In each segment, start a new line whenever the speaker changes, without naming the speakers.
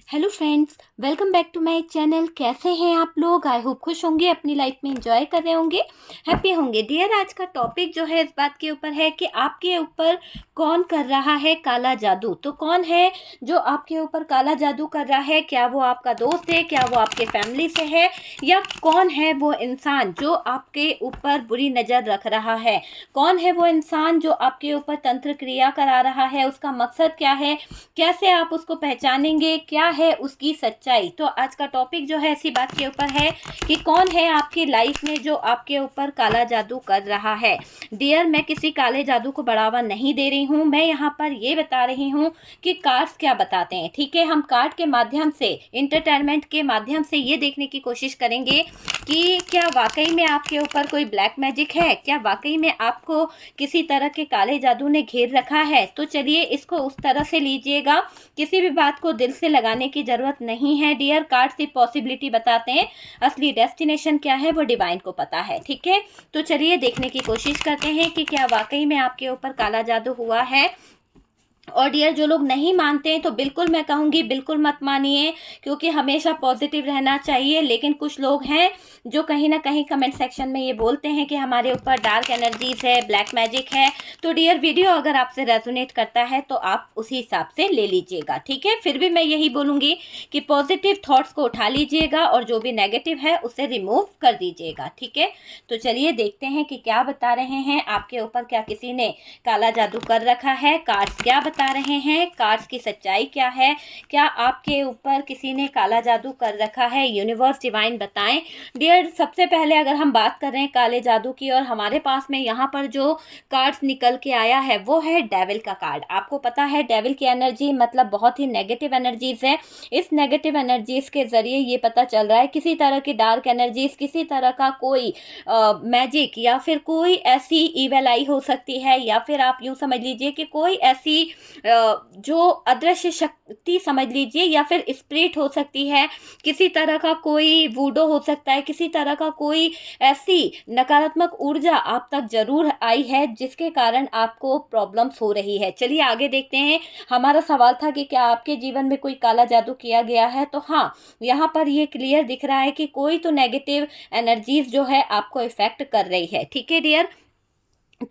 Hello friends, welcome back to my channel. कैसे हैं आप लोग? आई होप खुश होंगे, अपनी लाइफ में एंजॉय कर रहे होंगे, हैप्पी होंगे। डियर, आज का टॉपिक जो है इस बात के ऊपर है कि आपके ऊपर कौन कर रहा है काला जादू। तो कौन है जो आपके ऊपर काला जादू कर रहा है? क्या वो आपका दोस्त है? क्या वो आपके फैमिली से है? या कौन है वो इंसान जो आपके ऊपर बुरी नज़र रख रहा है? कौन है वो इंसान जो आपके ऊपर तंत्र क्रिया करा रहा है? उसका मकसद क्या है? कैसे आप उसको पहचानेंगे? क्या है उसकी सच्चाई? तो आज का टॉपिक जो है इसी बात के ऊपर है कि कौन है आपकी लाइफ में जो आपके ऊपर काला जादू कर रहा है। डियर, मैं किसी काले जादू को बढ़ावा नहीं दे रही हूँ। मैं यहाँ पर ये बता रही हूँ कि कार्ड्स क्या बताते हैं। ठीक है, हम कार्ड के माध्यम से, इंटरटेनमेंट के माध्यम से ये देखने की कोशिश करेंगे कि क्या वाकई में आपके ऊपर कोई ब्लैक मैजिक है, क्या वाकई में आपको किसी तरह के काले जादू ने घेर रखा है। तो चलिए इसको उस तरह से लीजिएगा, किसी भी बात को दिल से लगाने की ज़रूरत नहीं है। डियर, कार्ड सिर्फ पॉसिबिलिटी बताते हैं, असली डेस्टिनेशन क्या है वो डिवाइन को पता है। ठीक है, तो चलिए देखने की कोशिश करते हैं कि क्या वाकई में आपके ऊपर काला जादू हुआ है। और डियर, जो लोग नहीं मानते हैं तो बिल्कुल मैं कहूँगी बिल्कुल मत मानिए, क्योंकि हमेशा पॉजिटिव रहना चाहिए। लेकिन कुछ लोग हैं जो कहीं ना कहीं कमेंट सेक्शन में ये बोलते हैं कि हमारे ऊपर डार्क एनर्जीज है, ब्लैक मैजिक है। तो डियर, वीडियो अगर आपसे रेजोनेट करता है तो आप उसी हिसाब से ले लीजिएगा। ठीक है, फिर भी मैं यही बोलूँगी कि पॉजिटिव थॉट्स को उठा लीजिएगा और जो भी नेगेटिव है उसे रिमूव कर दीजिएगा। ठीक है, तो चलिए देखते हैं कि क्या बता रहे हैं आपके ऊपर। क्या किसी ने काला जादू कर रखा है? कार्ड्स क्या बता रहे हैं? कार्ड्स की सच्चाई क्या है? क्या आपके ऊपर किसी ने काला जादू कर रखा है? यूनिवर्स, डिवाइन बताएं। डियर, सबसे पहले अगर हम बात कर रहे हैं काले जादू की, और हमारे पास में यहाँ पर जो कार्ड्स निकल के आया है वो है डेविल का कार्ड। आपको पता है डेविल की एनर्जी मतलब बहुत ही नेगेटिव एनर्जीज है। इस नेगेटिव एनर्जीज के जरिए ये पता चल रहा है किसी तरह की डार्क एनर्जीज, किसी तरह का कोई मैजिक या फिर कोई ऐसी ईवल आई हो सकती है, या फिर आप यूँ समझ लीजिए कि कोई ऐसी जो अदृश्य शक्ति समझ लीजिए, या फिर स्पिरिट हो सकती है, किसी तरह का कोई वूडो हो सकता है, किसी तरह का कोई ऐसी नकारात्मक ऊर्जा आप तक जरूर आई है जिसके कारण आपको प्रॉब्लम्स हो रही है। चलिए आगे देखते हैं। हमारा सवाल था कि क्या आपके जीवन में कोई काला जादू किया गया है। तो हाँ, यहाँ पर ये क्लियर दिख रहा है कि कोई तो नेगेटिव एनर्जीज जो है आपको इफेक्ट कर रही है। ठीक है डियर,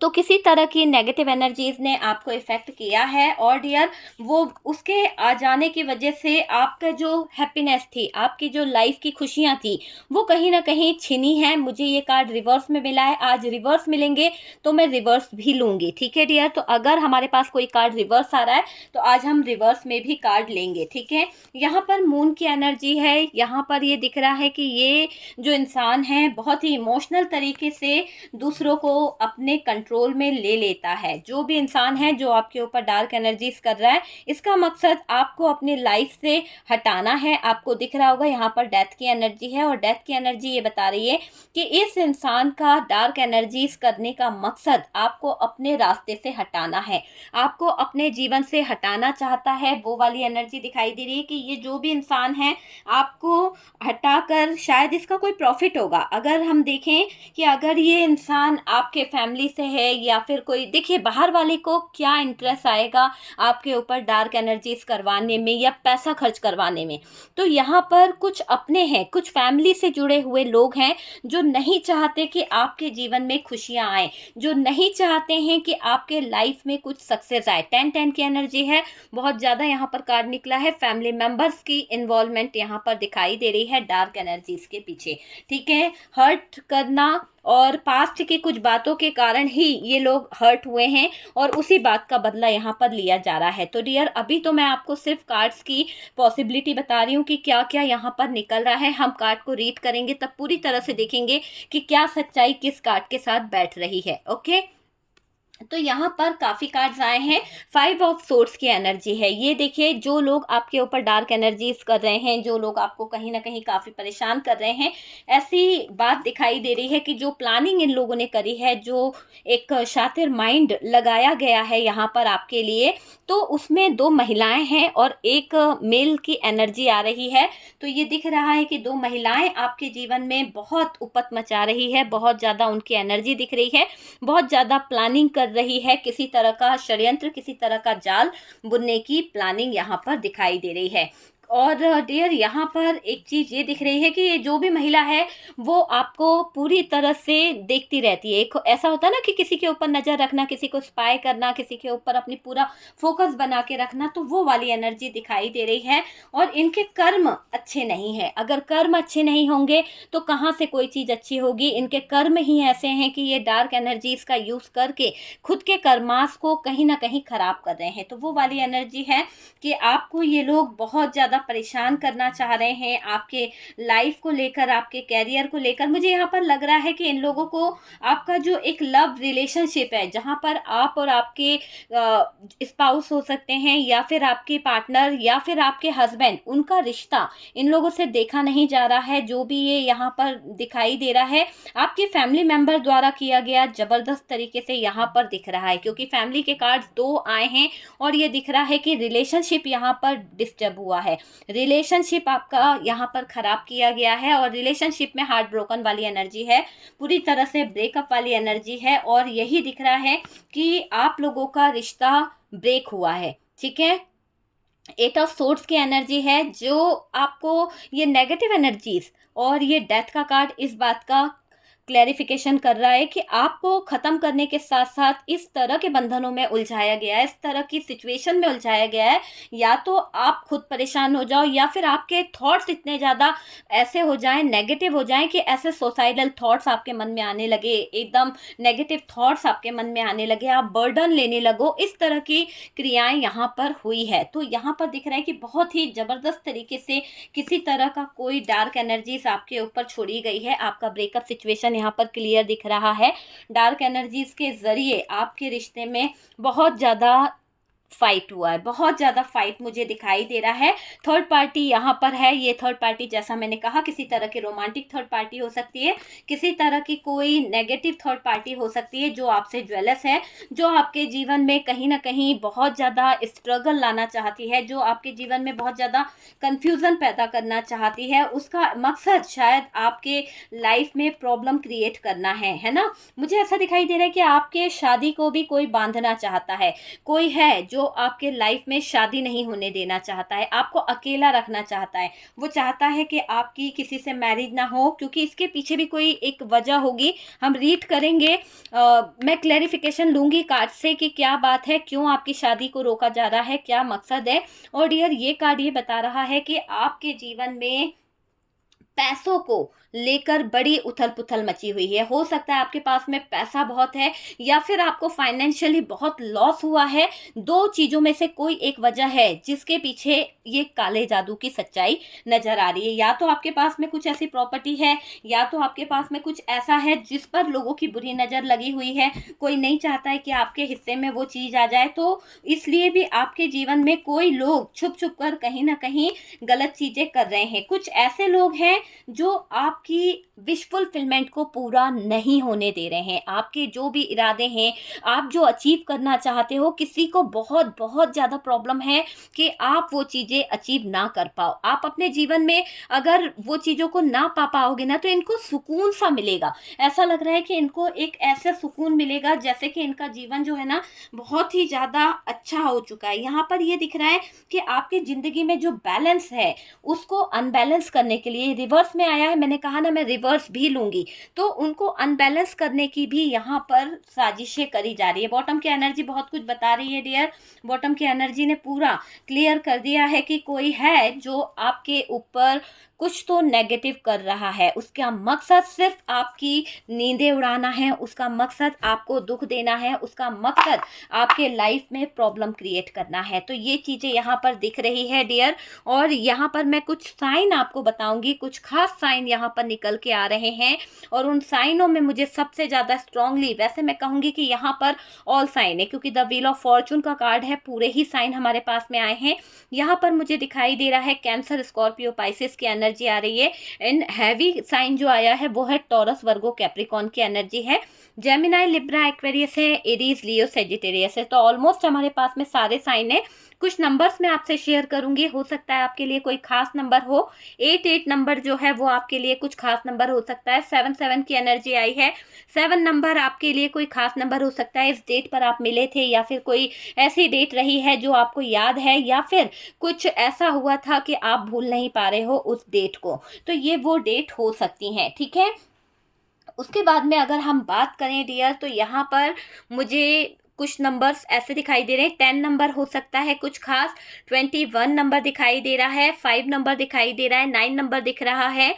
तो किसी तरह की नेगेटिव एनर्जीज ने आपको इफ़ेक्ट किया है। और डियर, वो उसके आ जाने की वजह से आपका जो हैप्पीनेस थी, आपकी जो लाइफ की खुशियां थी, वो कहीं ना कहीं छिनी है। मुझे ये कार्ड रिवर्स में मिला है, आज रिवर्स मिलेंगे तो मैं रिवर्स भी लूँगी। ठीक है डियर, तो अगर हमारे पास कोई कार्ड रिवर्स आ रहा है तो आज हम रिवर्स में भी कार्ड लेंगे। ठीक है, यहाँ पर मून की एनर्जी है। यहाँ पर ये दिख रहा है कि ये जो इंसान है बहुत ही इमोशनल तरीके से दूसरों को अपने कंट्रोल में ले लेता है। जो भी इंसान है जो आपके ऊपर डार्क एनर्जीज कर रहा है, इसका मकसद आपको अपनी लाइफ से हटाना है। आपको दिख रहा होगा यहाँ पर डेथ की एनर्जी है, और डेथ की एनर्जी ये बता रही है कि इस इंसान का डार्क एनर्जीज करने का मकसद आपको अपने रास्ते से हटाना है, आपको अपने जीवन से हटाना चाहता है। वो वाली एनर्जी दिखाई दे रही है कि ये जो भी इंसान है आपको हटाकर शायद इसका कोई प्रॉफिट होगा। अगर हम देखें कि अगर ये इंसान आपके फैमिली से है, या फिर कोई, देखिए बाहर वाले को क्या इंटरेस्ट आएगा आपके ऊपर डार्क एनर्जीज करवाने में या पैसा खर्च करवाने में। तो यहाँ पर कुछ अपने हैं, कुछ फैमिली से जुड़े हुए लोग हैं जो नहीं चाहते कि आपके जीवन में खुशियाँ आए, जो नहीं चाहते हैं कि आपके लाइफ में कुछ सक्सेस आए। 10-10 की एनर्जी है, बहुत ज़्यादा यहाँ पर कार्ड निकला है। फैमिली मेंबर्स की इन्वॉल्वमेंट यहाँ पर दिखाई दे रही है डार्क एनर्जीज के पीछे। ठीक है, हर्ट करना और पास्ट की कुछ बातों के कारण ही ये लोग हर्ट हुए हैं, और उसी बात का बदला यहाँ पर लिया जा रहा है। तो डियर, अभी तो मैं आपको सिर्फ कार्ड्स की पॉसिबिलिटी बता रही हूँ कि क्या क्या यहाँ पर निकल रहा है। हम कार्ड को रीड करेंगे तब पूरी तरह से देखेंगे कि क्या सच्चाई किस कार्ड के साथ बैठ रही है। ओके, तो यहाँ पर काफ़ी कार्ड्स आए हैं। 5 ऑफ सोर्ड्स की एनर्जी है। ये देखिए, जो लोग आपके ऊपर डार्क एनर्जीज कर रहे हैं, जो लोग आपको कहीं ना कहीं काफ़ी परेशान कर रहे हैं, ऐसी बात दिखाई दे रही है कि जो प्लानिंग इन लोगों ने करी है, जो एक शातिर माइंड लगाया गया है यहाँ पर आपके लिए, तो उसमें 2 महिलाएं हैं और एक मेल की एनर्जी आ रही है। तो ये दिख रहा है कि 2 महिलाएं आपके जीवन में बहुत उपत मचा रही है, बहुत ज़्यादा उनकी एनर्जी दिख रही है, बहुत ज़्यादा प्लानिंग कर रही है, किसी तरह का षड्यंत्र, किसी तरह का जाल बुनने की प्लानिंग यहाँ पर दिखाई दे रही है। और डियर यहाँ पर एक चीज़ ये दिख रही है कि ये जो भी महिला है वो आपको पूरी तरह से देखती रहती है। एक ऐसा होता है ना कि किसी के ऊपर नज़र रखना, किसी को स्पाई करना, किसी के ऊपर अपनी पूरा फोकस बना के रखना, तो वो वाली एनर्जी दिखाई दे रही है। और इनके कर्म अच्छे नहीं है। अगर कर्म अच्छे नहीं होंगे तो कहाँ से कोई चीज़ अच्छी होगी। इनके कर्म ही ऐसे हैं कि ये डार्क एनर्जीज का यूज़ करके खुद के कर्मास को कहीं ना कहीं खराब कर रहे हैं। तो वो वाली एनर्जी है कि आपको ये लोग बहुत ज़्यादा परेशान करना चाह रहे हैं, आपके लाइफ को लेकर, आपके कैरियर को लेकर। मुझे यहाँ पर लग रहा है कि इन लोगों को आपका जो एक लव रिलेशनशिप है, जहाँ पर आप और आपके स्पाउस हो सकते हैं, या फिर आपके पार्टनर, या फिर आपके हस्बैंड, उनका रिश्ता इन लोगों से देखा नहीं जा रहा है। जो भी ये यहाँ पर दिखाई दे रहा है आपके फैमिली मेंबर द्वारा किया गया ज़बरदस्त तरीके से यहाँ पर दिख रहा है, क्योंकि फैमिली के कार्ड्स 2 आए हैं और ये दिख रहा है कि रिलेशनशिप यहाँ पर डिस्टर्ब हुआ है, रिलेशनशिप आपका यहाँ पर ख़राब किया गया है, और रिलेशनशिप में हार्ट ब्रोकन वाली एनर्जी है, पूरी तरह से ब्रेकअप वाली एनर्जी है। और यही दिख रहा है कि आप लोगों का रिश्ता ब्रेक हुआ है। ठीक है, 8 ऑफ सोर्ड्स की एनर्जी है जो आपको ये नेगेटिव एनर्जीज और ये डेथ का कार्ड इस बात का क्लैरिफिकेशन कर रहा है कि आपको ख़त्म करने के साथ साथ इस तरह के बंधनों में उलझाया गया है, इस तरह की सिचुएशन में उलझाया गया है। या तो आप खुद परेशान हो जाओ, या फिर आपके थॉट्स इतने ज़्यादा ऐसे हो जाएं, नेगेटिव हो जाएं कि ऐसे सोसाइडल थॉट्स आपके मन में आने लगे, एकदम नेगेटिव थॉट्स आपके मन में आने लगे, आप बर्डन लेने लगो। इस तरह की क्रियाएं यहाँ पर हुई है। तो यहाँ पर दिख रहा है कि बहुत ही ज़बरदस्त तरीके से किसी तरह का कोई डार्क एनर्जीज आपके ऊपर छोड़ी गई है। आपका ब्रेकअप सिचुएशन यहाँ पर क्लियर दिख रहा है। डार्क एनर्जीज के जरिए आपके रिश्ते में बहुत ज़्यादा फाइट हुआ है, बहुत ज़्यादा फाइट मुझे दिखाई दे रहा है। थर्ड पार्टी यहाँ पर है। ये थर्ड पार्टी, जैसा मैंने कहा, किसी तरह की रोमांटिक थर्ड पार्टी हो सकती है, किसी तरह की कोई नेगेटिव थर्ड पार्टी हो सकती है जो आपसे ज्वेलस है, जो आपके जीवन में कहीं ना कहीं बहुत ज़्यादा स्ट्रगल लाना चाहती है, जो आपके जीवन में बहुत ज़्यादा कन्फ्यूज़न पैदा करना चाहती है। उसका मकसद शायद आपके लाइफ में प्रॉब्लम क्रिएट करना है ना। मुझे ऐसा दिखाई दे रहा है कि आपके शादी को भी कोई बांधना चाहता है, कोई है जो आपके लाइफ में शादी नहीं होने देना चाहता है, आपको अकेला रखना चाहता है। वो चाहता है कि आपकी किसी से मैरिज ना हो, क्योंकि इसके पीछे भी कोई एक वजह होगी। हम रीड करेंगे, मैं क्लैरिफिकेशन लूँगी कार्ड से कि क्या बात है, क्यों आपकी शादी को रोका जा रहा है, क्या मकसद है। और डियर, ये कार्ड ये बता रहा है कि आपके जीवन में पैसों को लेकर बड़ी उथल पुथल मची हुई है। हो सकता है आपके पास में पैसा बहुत है, या फिर आपको फाइनेंशियली बहुत लॉस हुआ है। 2 चीज़ों में से कोई एक वजह है जिसके पीछे ये काले जादू की सच्चाई नज़र आ रही है। या तो आपके पास में कुछ ऐसी प्रॉपर्टी है, या तो आपके पास में कुछ ऐसा है जिस पर लोगों की बुरी नज़र लगी हुई है। कोई नहीं चाहता है कि आपके हिस्से में वो चीज़ आ जाए, तो इसलिए भी आपके जीवन में कोई लोग छुप छुप कर कहीं ना कहीं गलत चीज़ें कर रहे हैं। कुछ ऐसे लोग हैं जो आपकी विश फुलफिलमेंट को पूरा नहीं होने दे रहे हैं। आपके जो भी इरादे हैं, आप जो अचीव करना चाहते हो, किसी को बहुत बहुत ज़्यादा प्रॉब्लम है कि आप वो चीज़ें अचीव ना कर पाओ। आप अपने जीवन में अगर वो चीज़ों को ना पा पाओगे ना, तो इनको सुकून सा मिलेगा। ऐसा लग रहा है कि इनको एक ऐसा सुकून मिलेगा जैसे कि इनका जीवन जो है ना बहुत ही ज़्यादा अच्छा हो चुका है। यहाँ पर ये दिख रहा है कि आपकी ज़िंदगी में जो बैलेंस है उसको अनबैलेंस करने के लिए रिवर्स में आया है। मैंने कहा ना, मैं रिवर्स भी लूँगी, तो उनको अनबैलेंस करने की भी यहाँ पर साजिशें करी जा रही है। बॉटम की एनर्जी बहुत कुछ बता रही है डियर। बॉटम की एनर्जी ने पूरा क्लियर कर दिया है कि कोई है जो आपके ऊपर कुछ तो नेगेटिव कर रहा है। उसका मकसद सिर्फ आपकी नींदें उड़ाना है, उसका मकसद आपको दुख देना है, उसका मकसद आपके लाइफ में प्रॉब्लम क्रिएट करना है। तो ये चीज़ें यहाँ पर दिख रही है डियर। और यहाँ पर मैं कुछ साइन आपको बताऊंगी, कुछ खास साइन यहाँ पर निकल के आ रहे हैं। और उन साइनों में मुझे सबसे ज़्यादा स्ट्रांगली, वैसे मैं कहूँगी कि यहाँ पर ऑल साइन है, क्योंकि द व्हील ऑफ फॉर्चून का कार्ड है, पूरे ही साइन हमारे पास में आए हैं। यहाँ पर मुझे दिखाई दे रहा है कैंसर, स्कॉर्पियो, पाइसेस की एनर्जी आ रही है। एंड हैवी साइन जो आया है वो है टॉरस, वर्गो, कैप्रिकॉन की एनर्जी है। जेमिनाई, लिब्रा, एक्वेरियस है, एरीज, लियो, सेजिटेरियस है। तो ऑलमोस्ट हमारे पास में सारे साइन है। कुछ नंबर्स मैं आपसे शेयर करूंगी, हो सकता है आपके लिए कोई खास नंबर हो। 88 नंबर जो है वो आपके लिए कुछ खास नंबर हो सकता है। 77 की एनर्जी आई है, 7 नंबर आपके लिए कोई खास नंबर हो सकता है। इस डेट पर आप मिले थे या फिर कोई ऐसी डेट रही है जो आपको याद है, या फिर कुछ ऐसा हुआ था कि आप भूल नहीं पा रहे हो उस डेट को, तो ये वो डेट हो सकती हैं, ठीक है। उसके बाद में अगर हम बात करें डियर, तो यहाँ पर मुझे कुछ नंबर्स ऐसे दिखाई दे रहे हैं। 10 नंबर हो सकता है कुछ खास, 21 नंबर दिखाई दे रहा है, 5 नंबर दिखाई दे रहा है, 9 नंबर दिख रहा है,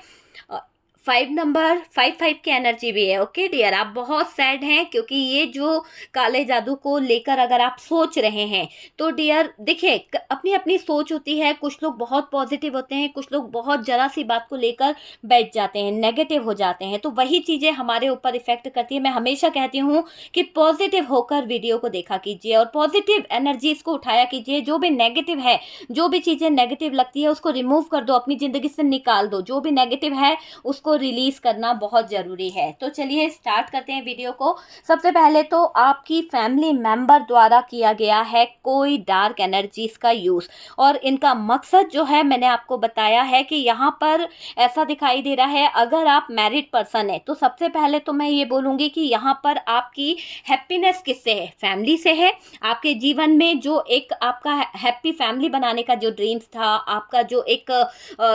5 नंबर, 5 की एनर्जी भी है। ओके डियर, आप बहुत सैड हैं क्योंकि ये जो काले जादू को लेकर अगर आप सोच रहे हैं तो डियर देखिए, अपनी अपनी सोच होती है। कुछ लोग बहुत पॉजिटिव होते हैं, कुछ लोग बहुत जरा सी बात को लेकर बैठ जाते हैं, नेगेटिव हो जाते हैं, तो वही चीज़ें हमारे ऊपर इफेक्ट करती है। मैं हमेशा कहती हूँ कि पॉजिटिव होकर वीडियो को देखा कीजिए और पॉजिटिव एनर्जीज को उठाया कीजिए। जो भी नेगेटिव है, जो भी चीज़ें नेगेटिव लगती है उसको रिमूव कर दो, अपनी ज़िंदगी से निकाल दो। जो भी नेगेटिव है उसको रिलीज करना बहुत ज़रूरी है। तो चलिए स्टार्ट करते हैं वीडियो को। सबसे पहले तो आपकी फैमिली मेंबर द्वारा किया गया है कोई डार्क एनर्जीज का यूज़, और इनका मकसद जो है मैंने आपको बताया है कि यहाँ पर ऐसा दिखाई दे रहा है। अगर आप मैरिड पर्सन है तो सबसे पहले तो मैं ये बोलूँगी कि यहाँ पर आपकी हैप्पीनेस किससे है? फैमिली से है। आपके जीवन में जो एक आपका हैप्पी फैमिली बनाने का जो ड्रीम्स था, आपका जो एक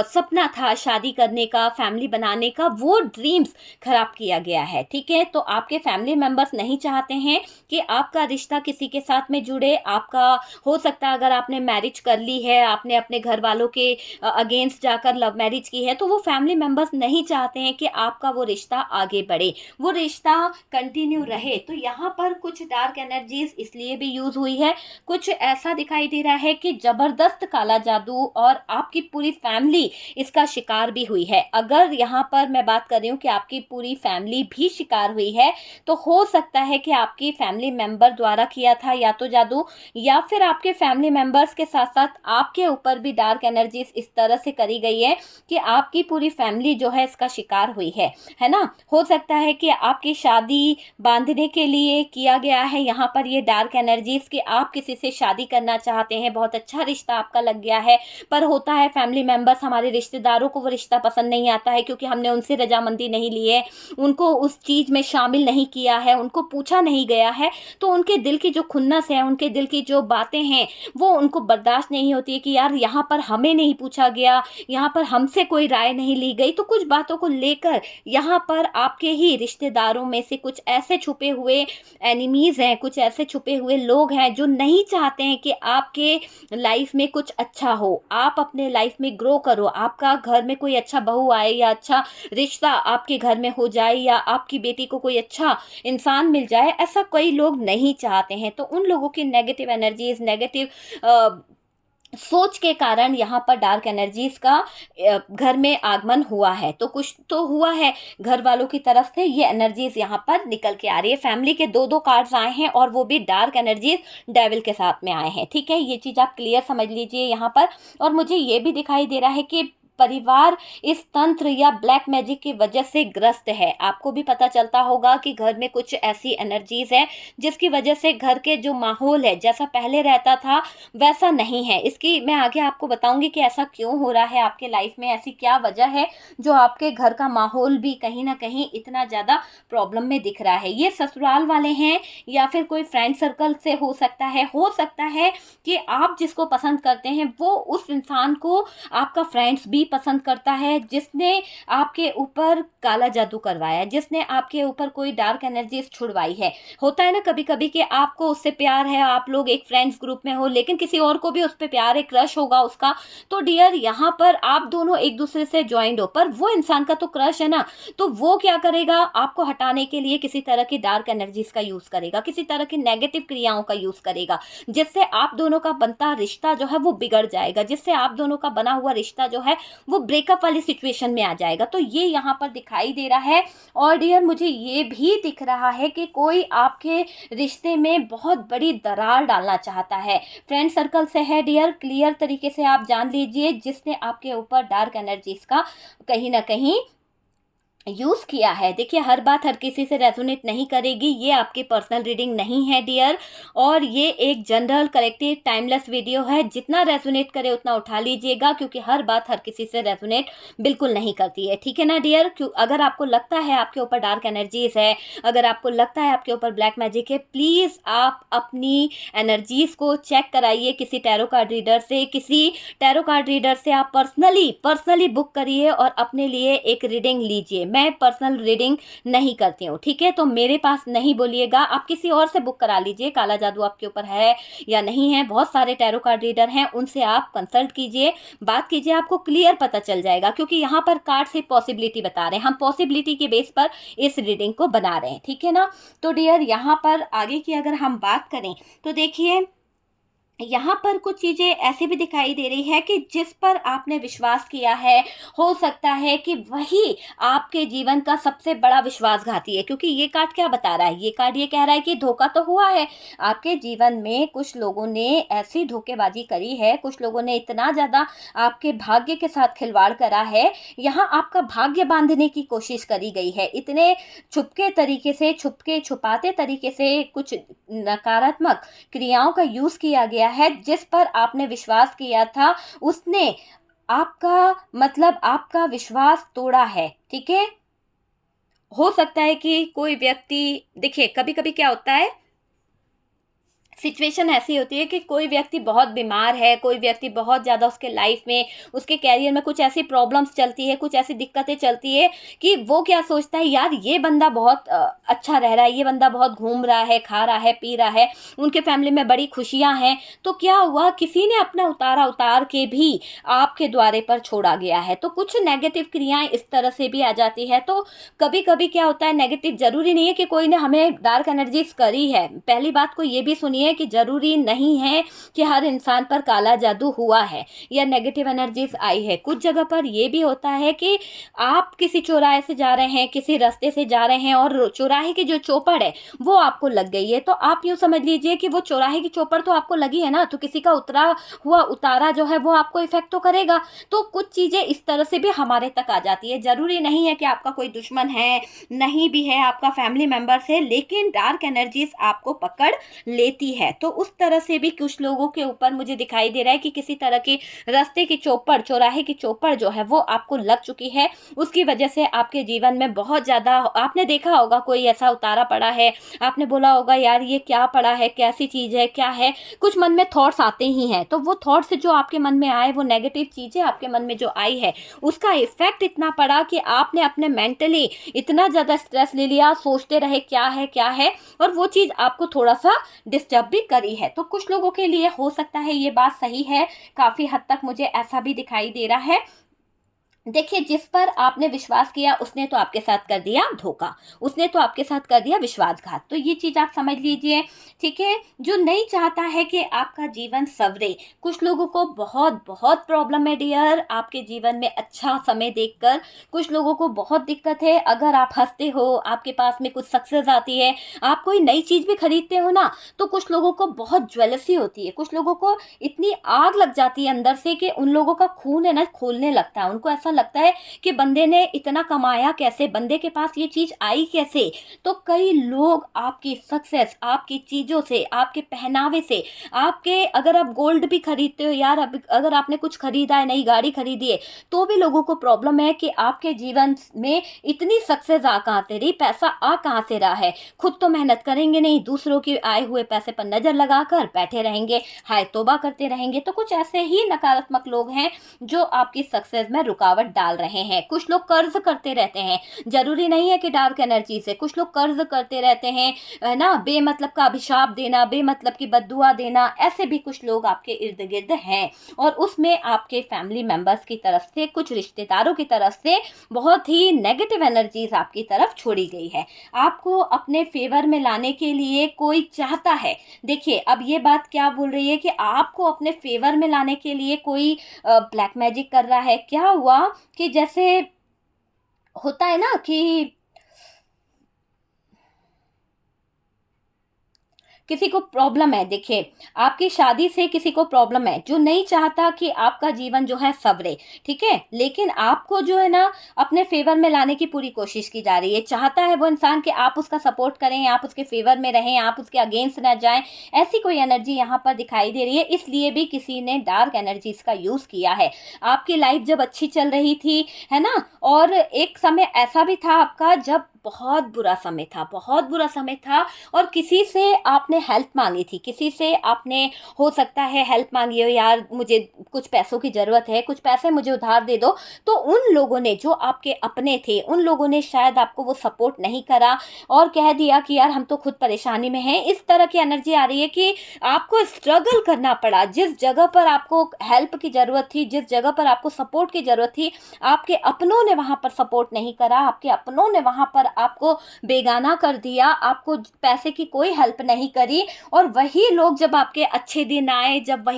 सपना था शादी करने का, फैमिली बनाने का, वो ड्रीम्स खराब किया गया है, ठीक है। तो आपके फैमिली मेंबर्स नहीं चाहते हैं कि आपका रिश्ता किसी के साथ में जुड़े। आपका हो सकता है अगर आपने मैरिज कर ली है, आपने अपने घर वालों के अगेंस्ट जाकर लव मैरिज की है, तो वो फैमिली मेंबर्स नहीं चाहते हैं कि आपका वो रिश्ता आगे बढ़े, वो रिश्ता कंटिन्यू रहे। तो यहाँ पर कुछ डार्क एनर्जीज इसलिए भी यूज हुई है। कुछ ऐसा दिखाई दे रहा है कि जबरदस्त काला जादू और आपकी पूरी फैमिली इसका शिकार भी हुई है। अगर यहाँ पर मैं बात कर रही हूँ कि आपकी पूरी फैमिली भी शिकार हुई है, तो हो सकता है कि आपकी फैमिली मेंबर द्वारा किया था या तो जादू, या फिर आपके फैमिली मेंबर्स के साथ साथ आपके ऊपर भी डार्क एनर्जीज इस तरह से करी गई है कि आपकी पूरी फैमिली जो है इसका शिकार हुई है ना। हो सकता है कि आपकी शादी बांधने के लिए किया गया है यहाँ पर ये डार्क एनर्जीज, कि आप किसी से शादी करना चाहते हैं, बहुत अच्छा रिश्ता आपका लग गया है, पर होता है फैमिली मेंबर्स, हमारे रिश्तेदारों को वो रिश्ता पसंद नहीं आता है क्योंकि हमने उनसे रजामंदी नहीं ली है, उनको उस चीज़ में शामिल नहीं किया है, उनको पूछा नहीं गया है। तो उनके दिल की जो खुन्नस है, उनके दिल की जो बातें हैं, वो उनको बर्दाश्त नहीं होती है कि यार यहाँ पर हमें नहीं पूछा गया, यहाँ पर हमसे कोई राय नहीं ली गई। तो कुछ बातों को लेकर यहाँ पर आपके ही रिश्तेदारों में से कुछ ऐसे छुपे हुए एनिमीज़ हैं, कुछ ऐसे छुपे हुए लोग हैं जो नहीं चाहते हैं कि आपके लाइफ में कुछ अच्छा हो, आप अपने लाइफ में ग्रो करो, आपका घर में कोई अच्छा बहू आए या अच्छा रिश्ता आपके घर में हो जाए, या आपकी बेटी को कोई अच्छा इंसान मिल जाए, ऐसा कई लोग नहीं चाहते हैं। तो उन लोगों की नेगेटिव एनर्जीज, नेगेटिव सोच के कारण यहाँ पर डार्क एनर्जीज का घर में आगमन हुआ है। तो कुछ तो हुआ है घर वालों की तरफ से, ये एनर्जीज यहाँ पर निकल के आ रही है। फैमिली के दो कार्ड्स आए हैं और वो भी डार्क एनर्जीज डेविल के साथ में आए हैं, ठीक है। ये चीज़ आप क्लियर समझ लीजिए यहाँ पर। और मुझे ये भी दिखाई दे रहा है कि परिवार इस तंत्र या ब्लैक मैजिक की वजह से ग्रस्त है। आपको भी पता चलता होगा कि घर में कुछ ऐसी एनर्जीज है जिसकी वजह से घर के जो माहौल है, जैसा पहले रहता था वैसा नहीं है। इसकी मैं आगे आपको बताऊंगी कि ऐसा क्यों हो रहा है आपके लाइफ में, ऐसी क्या वजह है जो आपके घर का माहौल भी कहीं ना कहीं इतना ज़्यादा प्रॉब्लम में दिख रहा है। ये ससुराल वाले हैं या फिर कोई फ्रेंड सर्कल से हो सकता है। हो सकता है कि आप जिसको पसंद करते हैं वो उस इंसान को आपका फ्रेंड्स भी पसंद करता है, जिसने आपके ऊपर काला जादू करवाया है, जिसने आपके ऊपर कोई डार्क एनर्जीज छुड़वाई है। होता है ना कभी कभी कि आपको उससे प्यार है, आप लोग एक फ्रेंड्स ग्रुप में हो, लेकिन किसी और को भी उस पर प्यार है, क्रश होगा उसका। तो डियर यहाँ पर आप दोनों एक दूसरे से ज्वाइंट हो, पर वो इंसान का तो क्रश है ना, तो वो क्या करेगा, आपको हटाने के लिए किसी तरह की डार्क एनर्जीज का यूज करेगा, किसी तरह की नेगेटिव क्रियाओं का यूज करेगा, जिससे आप दोनों का बनता रिश्ता जो है वो बिगड़ जाएगा, जिससे आप दोनों का बना हुआ रिश्ता जो है वो ब्रेकअप वाली सिचुएशन में आ जाएगा। तो ये यहाँ पर दिखाई दे रहा है। और डियर मुझे ये भी दिख रहा है कि कोई आपके रिश्ते में बहुत बड़ी दरार डालना चाहता है। फ्रेंड सर्कल से है डियर, क्लियर तरीके से आप जान लीजिए, जिसने आपके ऊपर डार्क एनर्जीज का कहीं ना कहीं यूज़ किया है। देखिए, हर बात हर किसी से रेजोनेट नहीं करेगी, ये आपकी पर्सनल रीडिंग नहीं है डियर, और ये एक जनरल कलेक्टिव टाइमलेस वीडियो है। जितना रेजोनेट करे उतना उठा लीजिएगा, क्योंकि हर बात हर किसी से रेजोनेट बिल्कुल नहीं करती है, ठीक है ना डियर। क्यों, अगर आपको लगता है आपके ऊपर डार्क एनर्जीज है, अगर आपको लगता है आपके ऊपर ब्लैक मैजिक है, प्लीज़ आप अपनी एनर्जीज को चेक कराइए किसी टैरो कार्ड रीडर से। किसी टैरो कार्ड रीडर से आप पर्सनली बुक करिए और अपने लिए एक रीडिंग लीजिए। मैं पर्सनल रीडिंग नहीं करती हूँ, ठीक है, तो मेरे पास नहीं बोलिएगा, आप किसी और से बुक करा लीजिए। काला जादू आपके ऊपर है या नहीं है, बहुत सारे टैरो कार्ड रीडर हैं, उनसे आप कंसल्ट कीजिए, बात कीजिए, आपको क्लियर पता चल जाएगा। क्योंकि यहाँ पर कार्ड से पॉसिबिलिटी बता रहे हैं, हम पॉसिबिलिटी के बेस पर इस रीडिंग को बना रहे हैं, ठीक है ना। तो डियर, यहाँ पर आगे की अगर हम बात करें तो देखिए, यहाँ पर कुछ चीज़ें ऐसी भी दिखाई दे रही है कि जिस पर आपने विश्वास किया है, हो सकता है कि वही आपके जीवन का सबसे बड़ा विश्वासघाती है। क्योंकि ये कार्ड क्या बता रहा है, ये कार्ड ये कह रहा है कि धोखा तो हुआ है आपके जीवन में, कुछ लोगों ने ऐसी धोखेबाजी करी है, कुछ लोगों ने इतना ज़्यादा आपके भाग्य के साथ खिलवाड़ करा है, यहाँ आपका भाग्य बांधने की कोशिश करी गई है। इतने छुपके तरीके से, छुपाते तरीके से कुछ नकारात्मक क्रियाओं का यूज़ किया गया है। जिस पर आपने विश्वास किया था, उसने आपका विश्वास तोड़ा है, ठीक है। हो सकता है कि कोई व्यक्ति, देखिए कभी कभी क्या होता है, सिचुएशन ऐसी होती है कि कोई व्यक्ति बहुत बीमार है, कोई व्यक्ति बहुत ज़्यादा उसके लाइफ में, उसके कैरियर में कुछ ऐसी प्रॉब्लम्स चलती है, कुछ ऐसी दिक्कतें चलती है कि वो क्या सोचता है, यार ये बंदा बहुत अच्छा रह रहा है, ये बंदा बहुत घूम रहा है, खा रहा है, पी रहा है, उनके फैमिली में बड़ी खुशियां हैं, तो क्या हुआ, किसी ने अपना उतार के भी आपके द्वारे पर छोड़ा गया है। तो कुछ नेगेटिव क्रियाएं इस तरह से भी आ जाती है। तो कभी कभी क्या होता है, नेगेटिव जरूरी नहीं है कि कोई ने हमें डार्क एनर्जीज करी है। पहली बात को ये भी सुनिए कि जरूरी नहीं है कि हर इंसान पर काला जादू हुआ है या नेगेटिव एनर्जीज आई है। कुछ जगह पर यह भी होता है कि आप किसी चौराहे से जा रहे हैं, किसी रास्ते से जा रहे हैं, और चौराहे की जो चौपड़ है वो आपको लग गई है। तो आप यूं समझ लीजिए कि वो चौराहे की चौपड़ तो आपको लगी है ना, तो किसी का उतारा जो है वो आपको इफेक्ट तो करेगा। तो कुछ चीजें इस तरह से भी हमारे तक आ जाती है। जरूरी नहीं है कि आपका कोई दुश्मन है, नहीं भी है, आपका फैमिली मेंबर है, लेकिन डार्क एनर्जीज आपको पकड़ लेती है। तो उस तरह से भी कुछ लोगों के ऊपर मुझे दिखाई दे रहा है कि किसी तरह की रास्ते की चौपड़, चौराहे की चौपड़ जो है वो आपको लग चुकी है। उसकी वजह से आपके जीवन में बहुत ज्यादा, आपने देखा होगा कोई ऐसा उतारा पड़ा है, आपने बोला होगा यार ये क्या पड़ा है, कैसी चीज है, क्या है, कुछ मन में थॉट्स आते ही हैं। तो वो थॉट्स जो आपके मन में आए, वो नेगेटिव चीजें आपके मन में जो आई है, उसका इफेक्ट इतना पड़ा कि आपने अपने मेंटली इतना ज्यादा स्ट्रेस ले लिया, सोचते रहे क्या है क्या है, और वो चीज आपको थोड़ा सा डिस्टर्ब भी करी है। तो कुछ लोगों के लिए हो सकता है ये बात सही है, काफी हद तक मुझे ऐसा भी दिखाई दे रहा है। देखिए, जिस पर आपने विश्वास किया उसने तो आपके साथ कर दिया धोखा, उसने तो आपके साथ कर दिया विश्वासघात। तो ये चीज आप समझ लीजिए, ठीक है। जो नहीं चाहता है कि आपका जीवन सवरे, कुछ लोगों को बहुत बहुत प्रॉब्लम है डियर आपके जीवन में अच्छा समय देखकर। कुछ लोगों को बहुत दिक्कत है, अगर आप हंसते हो, आपके पास में कुछ सक्सेस आती है, आप कोई नई चीज भी खरीदते हो ना, तो कुछ लोगों को बहुत ज्वेलसी होती है, कुछ लोगों को इतनी आग लग जाती है अंदर से कि उन लोगों का खून है ना खोलने लगता है। उनको ऐसा लगता है कि बंदे ने इतना कमाया कैसे, बंदे के पास ये चीज आई कैसे। तो कई लोग आपकी सक्सेस, आपकी चीजों से, आपके पहनावे से, आपके, अगर आप गोल्ड भी खरीदते हो यार, अगर आपने कुछ खरीदा है, नई गाड़ी खरीदी है, तो भी लोगों को प्रॉब्लम है कि आपके जीवन में इतनी सक्सेस आ कहां से रही, पैसा आ कहां से रहा है। खुद तो मेहनत करेंगे नहीं, दूसरों के आए हुए पैसे पर नजर लगाकर बैठे रहेंगे, हाय तौबा करते रहेंगे। तो कुछ ऐसे ही नकारात्मक लोग हैं जो आपकी सक्सेस में रुकावट डाल रहे हैं। कुछ लोग कर्ज करते रहते हैं, जरूरी नहीं है कि डार्क एनर्जी से, कुछ लोग कर्ज करते रहते हैं, है ना, बेमतलब का अभिशाप देना, बेमतलब की बद्दुआ देना, ऐसे भी कुछ लोग आपके इर्द गिर्द हैं। और उसमें आपके फैमिली मेंबर्स की तरफ से, कुछ रिश्तेदारों की तरफ से बहुत ही नेगेटिव एनर्जीज आपकी तरफ छोड़ी गई है। आपको अपने फेवर में लाने के लिए कोई चाहता है, देखिए अब ये बात क्या बोल रही है कि आपको अपने फेवर में लाने के लिए कोई ब्लैक मैजिक कर रहा है। क्या हुआ कि जैसे होता है ना कि किसी को प्रॉब्लम है, देखिए आपकी शादी से किसी को प्रॉब्लम है जो नहीं चाहता कि आपका जीवन जो है सवरे, ठीक है, लेकिन आपको जो है ना अपने फेवर में लाने की पूरी कोशिश की जा रही है। चाहता है वो इंसान कि आप उसका सपोर्ट करें, आप उसके फेवर में रहें, आप उसके अगेंस्ट ना जाएं। ऐसी कोई एनर्जी यहाँ पर दिखाई दे रही है, इसलिए भी किसी ने डार्क एनर्जीज का यूज़ किया है। आपकी लाइफ जब अच्छी चल रही थी, है ना, और एक समय ऐसा भी था आपका जब बहुत बुरा समय था, बहुत बुरा समय था, और किसी से आपने हेल्प मांगी थी, किसी से आपने हो सकता है हेल्प मांगी हो, यार मुझे कुछ पैसों की ज़रूरत है, कुछ पैसे मुझे उधार दे दो। तो उन लोगों ने, जो आपके अपने थे, उन लोगों ने शायद आपको वो सपोर्ट नहीं करा और कह दिया कि यार हम तो खुद परेशानी में हैं। इस तरह की एनर्जी आ रही है कि आपको स्ट्रगल करना पड़ा। जिस जगह पर आपको हेल्प की ज़रूरत थी, जिस जगह पर आपको सपोर्ट की ज़रूरत थी, आपके अपनों ने वहाँ पर सपोर्ट नहीं करा, आपके अपनों ने वहाँ पर आपको बेगाना कर दिया, आपको पैसे की कोई हेल्प नहीं करी। और वही लोग जब आपके अच्छे दिन आए, जब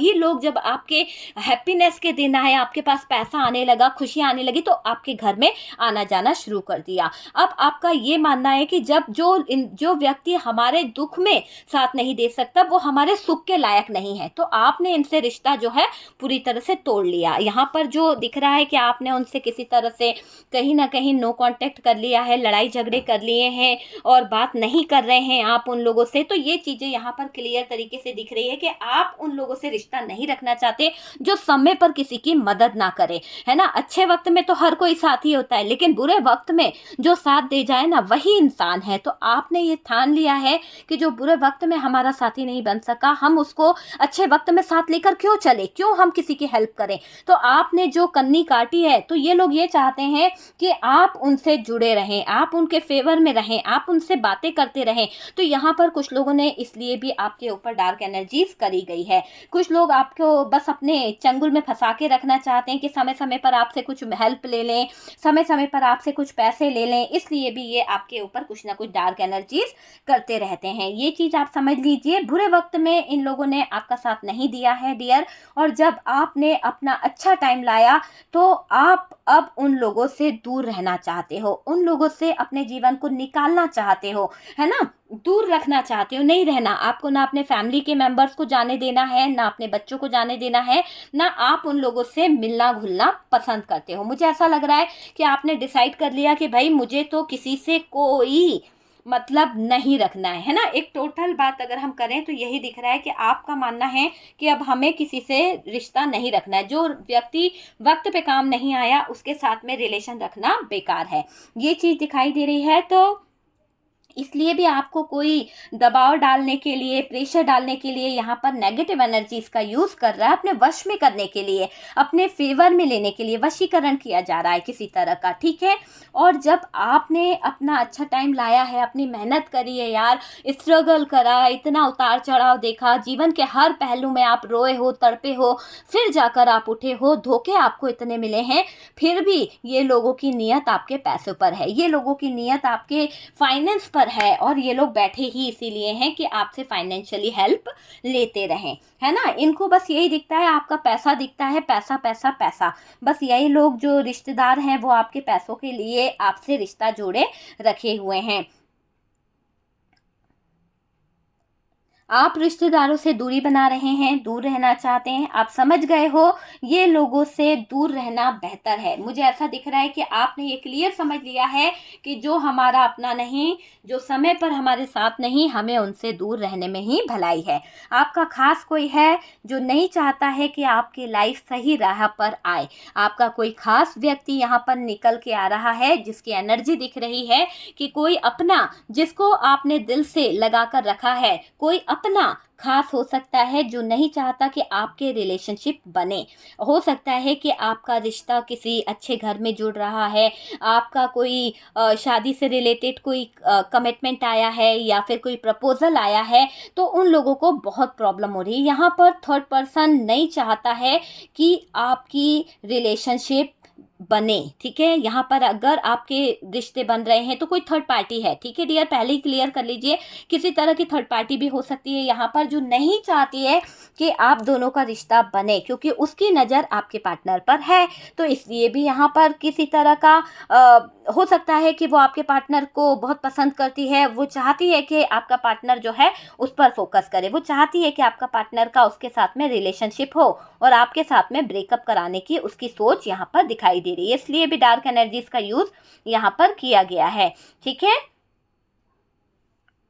आपके हैप्पीनेस के दिन आए, आपके पास पैसा आने लगा, खुशियाँ आने लगी, तो आपके घर में आना जाना शुरू कर दिया। अब आपका ये मानना है कि जब जो व्यक्ति हमारे दुख में साथ नहीं दे सकता, वो हमारे सुख के लायक नहीं है, तो आपने इनसे रिश्ता जो है पूरी तरह से तोड़ लिया। यहाँ पर जो दिख रहा है कि आपने उनसे किसी तरह से कहीं ना कहीं नो कांटेक्ट कर लिया है, लड़ाई झगड़े कर लिए हैं और बात नहीं कर रहे हैं आप उन लोगों से। तो ये चीज़ें यहाँ पर क्लियर तरीके से दिख रही है कि आप उन लोगों से रिश्ता नहीं रखना चाहते जो समय पर किसी की मदद ना करे, है ना। अच्छे वक्त में तो हर कोई साथी होता है, लेकिन बुरे वक्त में जो साथ दे जाए ना, वही इंसान है। तो आपने ये ठान लिया है कि जो बुरे वक्त में हमारा साथी नहीं बन सका, हम उसको अच्छे वक्त में साथ लेकर क्यों चले, क्यों हम किसी की हेल्प करें। तो आपने जो कन्नी काटी है, तो ये लोग ये चाहते हैं कि आप उनसे जुड़े रहें, आप उनके फेवर में रहें, आप उनसे बातें करते रहें। तो यहाँ पर कुछ लोगों ने इसलिए भी आपके ऊपर डार्क एनर्जीज करी गई है। कुछ लोग आपको बस अपने चंगुल में फंसा के रखना चाहते हैं कि समय समय पर आपसे कुछ हेल्प ले लें, समय समय पर आपसे कुछ पैसे ले लें, इसलिए भी ये आपके ऊपर कुछ ना कुछ डार्क एनर्जीज करते रहते हैं। ये चीज़ आप समझ लीजिए, बुरे वक्त में इन लोगों ने आपका साथ नहीं दिया है डियर, और जब आपने अपना अच्छा टाइम लाया तो आप अब उन लोगों से दूर रहना चाहते हो, उन लोगों से अपने जीवन को निकालना चाहते हो, है ना, दूर रखना चाहते हो, नहीं रहना आपको। ना अपने फैमिली के मेंबर्स को जाने देना है, ना अपने बच्चों को जाने देना है, ना आप उन लोगों से मिलना घुलना पसंद करते हो। मुझे ऐसा लग रहा है कि आपने डिसाइड कर लिया कि भाई मुझे तो किसी से कोई मतलब नहीं रखना है ना। एक टोटल बात अगर हम करें तो यही दिख रहा है कि आपका मानना है कि अब हमें किसी से रिश्ता नहीं रखना है। जो व्यक्ति वक्त पे काम नहीं आया, उसके साथ में रिलेशन रखना बेकार है, ये चीज़ दिखाई दे रही है। तो इसलिए भी आपको कोई दबाव डालने के लिए, प्रेशर डालने के लिए यहाँ पर नेगेटिव एनर्जीज का यूज़ कर रहा है, अपने वश में करने के लिए, अपने फेवर में लेने के लिए वशीकरण किया जा रहा है किसी तरह का, ठीक है। और जब आपने अपना अच्छा टाइम लाया है, अपनी मेहनत करी है यार, स्ट्रगल करा, इतना उतार चढ़ाव देखा, जीवन के हर पहलू में आप रोए हो, तड़पे हो, फिर जाकर आप उठे हो, धोखे आपको इतने मिले हैं, फिर भी ये लोगों की नीयत आपके पैसों पर है, ये लोगों की नीयत आपके फाइनेंस पर है, और ये लोग बैठे ही इसीलिए हैं कि आपसे फाइनेंशियली हेल्प लेते रहें, है ना। इनको बस यही दिखता है, आपका पैसा दिखता है, पैसा पैसा पैसा। बस यही लोग जो रिश्तेदार हैं वो आपके पैसों के लिए आपसे रिश्ता जोड़े रखे हुए हैं। आप रिश्तेदारों से दूरी बना रहे हैं, दूर रहना चाहते हैं, आप समझ गए हो, ये लोगों से दूर रहना बेहतर है। मुझे ऐसा दिख रहा है कि आपने ये क्लियर समझ लिया है कि जो हमारा अपना नहीं, जो समय पर हमारे साथ नहीं, हमें उनसे दूर रहने में ही भलाई है। आपका खास कोई है जो नहीं चाहता है कि आपकी लाइफ सही राह पर आए। आपका कोई खास व्यक्ति यहाँ पर निकल के आ रहा है, जिसकी एनर्जी दिख रही है कि कोई अपना, जिसको आपने दिल से लगा कर रखा है, कोई अपना खास हो सकता है जो नहीं चाहता कि आपके रिलेशनशिप बने। हो सकता है कि आपका रिश्ता किसी अच्छे घर में जुड़ रहा है, आपका कोई शादी से रिलेटेड कोई कमिटमेंट आया है या फिर कोई प्रपोजल आया है, तो उन लोगों को बहुत प्रॉब्लम हो रही है। यहाँ पर थर्ड पर्सन नहीं चाहता है कि आपकी रिलेशनशिप बने, ठीक है। यहाँ पर अगर आपके रिश्ते बन रहे हैं तो कोई थर्ड पार्टी है, ठीक है डियर, पहले ही क्लियर कर लीजिए। किसी तरह की थर्ड पार्टी भी हो सकती है यहाँ पर, जो नहीं चाहती है कि आप दोनों का रिश्ता बने, क्योंकि उसकी नज़र आपके पार्टनर पर है। तो इसलिए भी यहाँ पर किसी तरह का हो सकता है कि वो आपके पार्टनर को बहुत पसंद करती है, वो चाहती है कि आपका पार्टनर जो है उस पर फोकस करे, वो चाहती है कि आपका पार्टनर का उसके साथ में रिलेशनशिप हो और आपके साथ में ब्रेकअप कराने की उसकी सोच यहाँ पर दिखाई दे रही है। इसलिए भी डार्क एनर्जीज का यूज़ यहाँ पर किया गया है, ठीक है।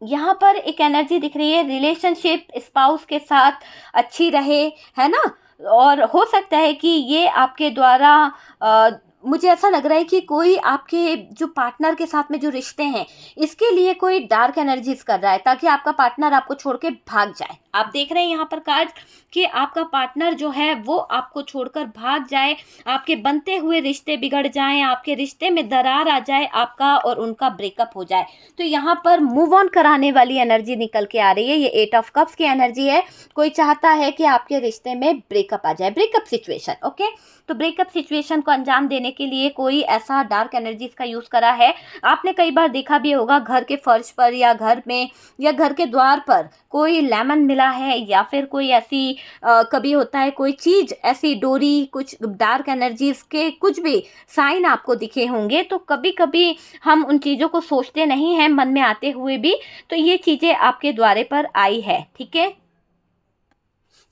यहाँ पर एक एनर्जी दिख रही है, रिलेशनशिप स्पाउस के साथ अच्छी रहे, है ना। और हो सकता है कि ये आपके द्वारा मुझे ऐसा लग रहा है कि कोई आपके जो पार्टनर के साथ में जो रिश्ते हैं, इसके लिए कोई डार्क एनर्जीज कर रहा है ताकि आपका पार्टनर आपको छोड़ के भाग जाए। आप देख रहे हैं यहाँ पर कार्ड कि आपका पार्टनर जो है वो आपको छोड़कर भाग जाए, आपके बनते हुए रिश्ते बिगड़ जाएं, आपके रिश्ते में दरार आ जाए, आपका और उनका ब्रेकअप हो जाए। तो यहाँ पर मूव ऑन कराने वाली एनर्जी निकल के आ रही है। ये 8 ऑफ कप्स की एनर्जी है। कोई चाहता है कि आपके रिश्ते में ब्रेकअप आ जाए, ब्रेकअप सिचुएशन, ओके। तो ब्रेकअप सिचुएशन को अंजाम देने के लिए कोई ऐसा डार्क एनर्जीज का यूज़ करा है। आपने कई बार देखा भी होगा, घर के फर्श पर या घर में या घर के द्वार पर कोई लेमन मिला है, या फिर कोई ऐसी कभी होता है कोई चीज़ ऐसी, डोरी, कुछ डार्क एनर्जीज के कुछ भी साइन आपको दिखे होंगे। तो कभी कभी हम उन चीज़ों को सोचते नहीं हैं मन में आते हुए भी, तो ये चीज़ें आपके द्वारे पर आई है, ठीक है।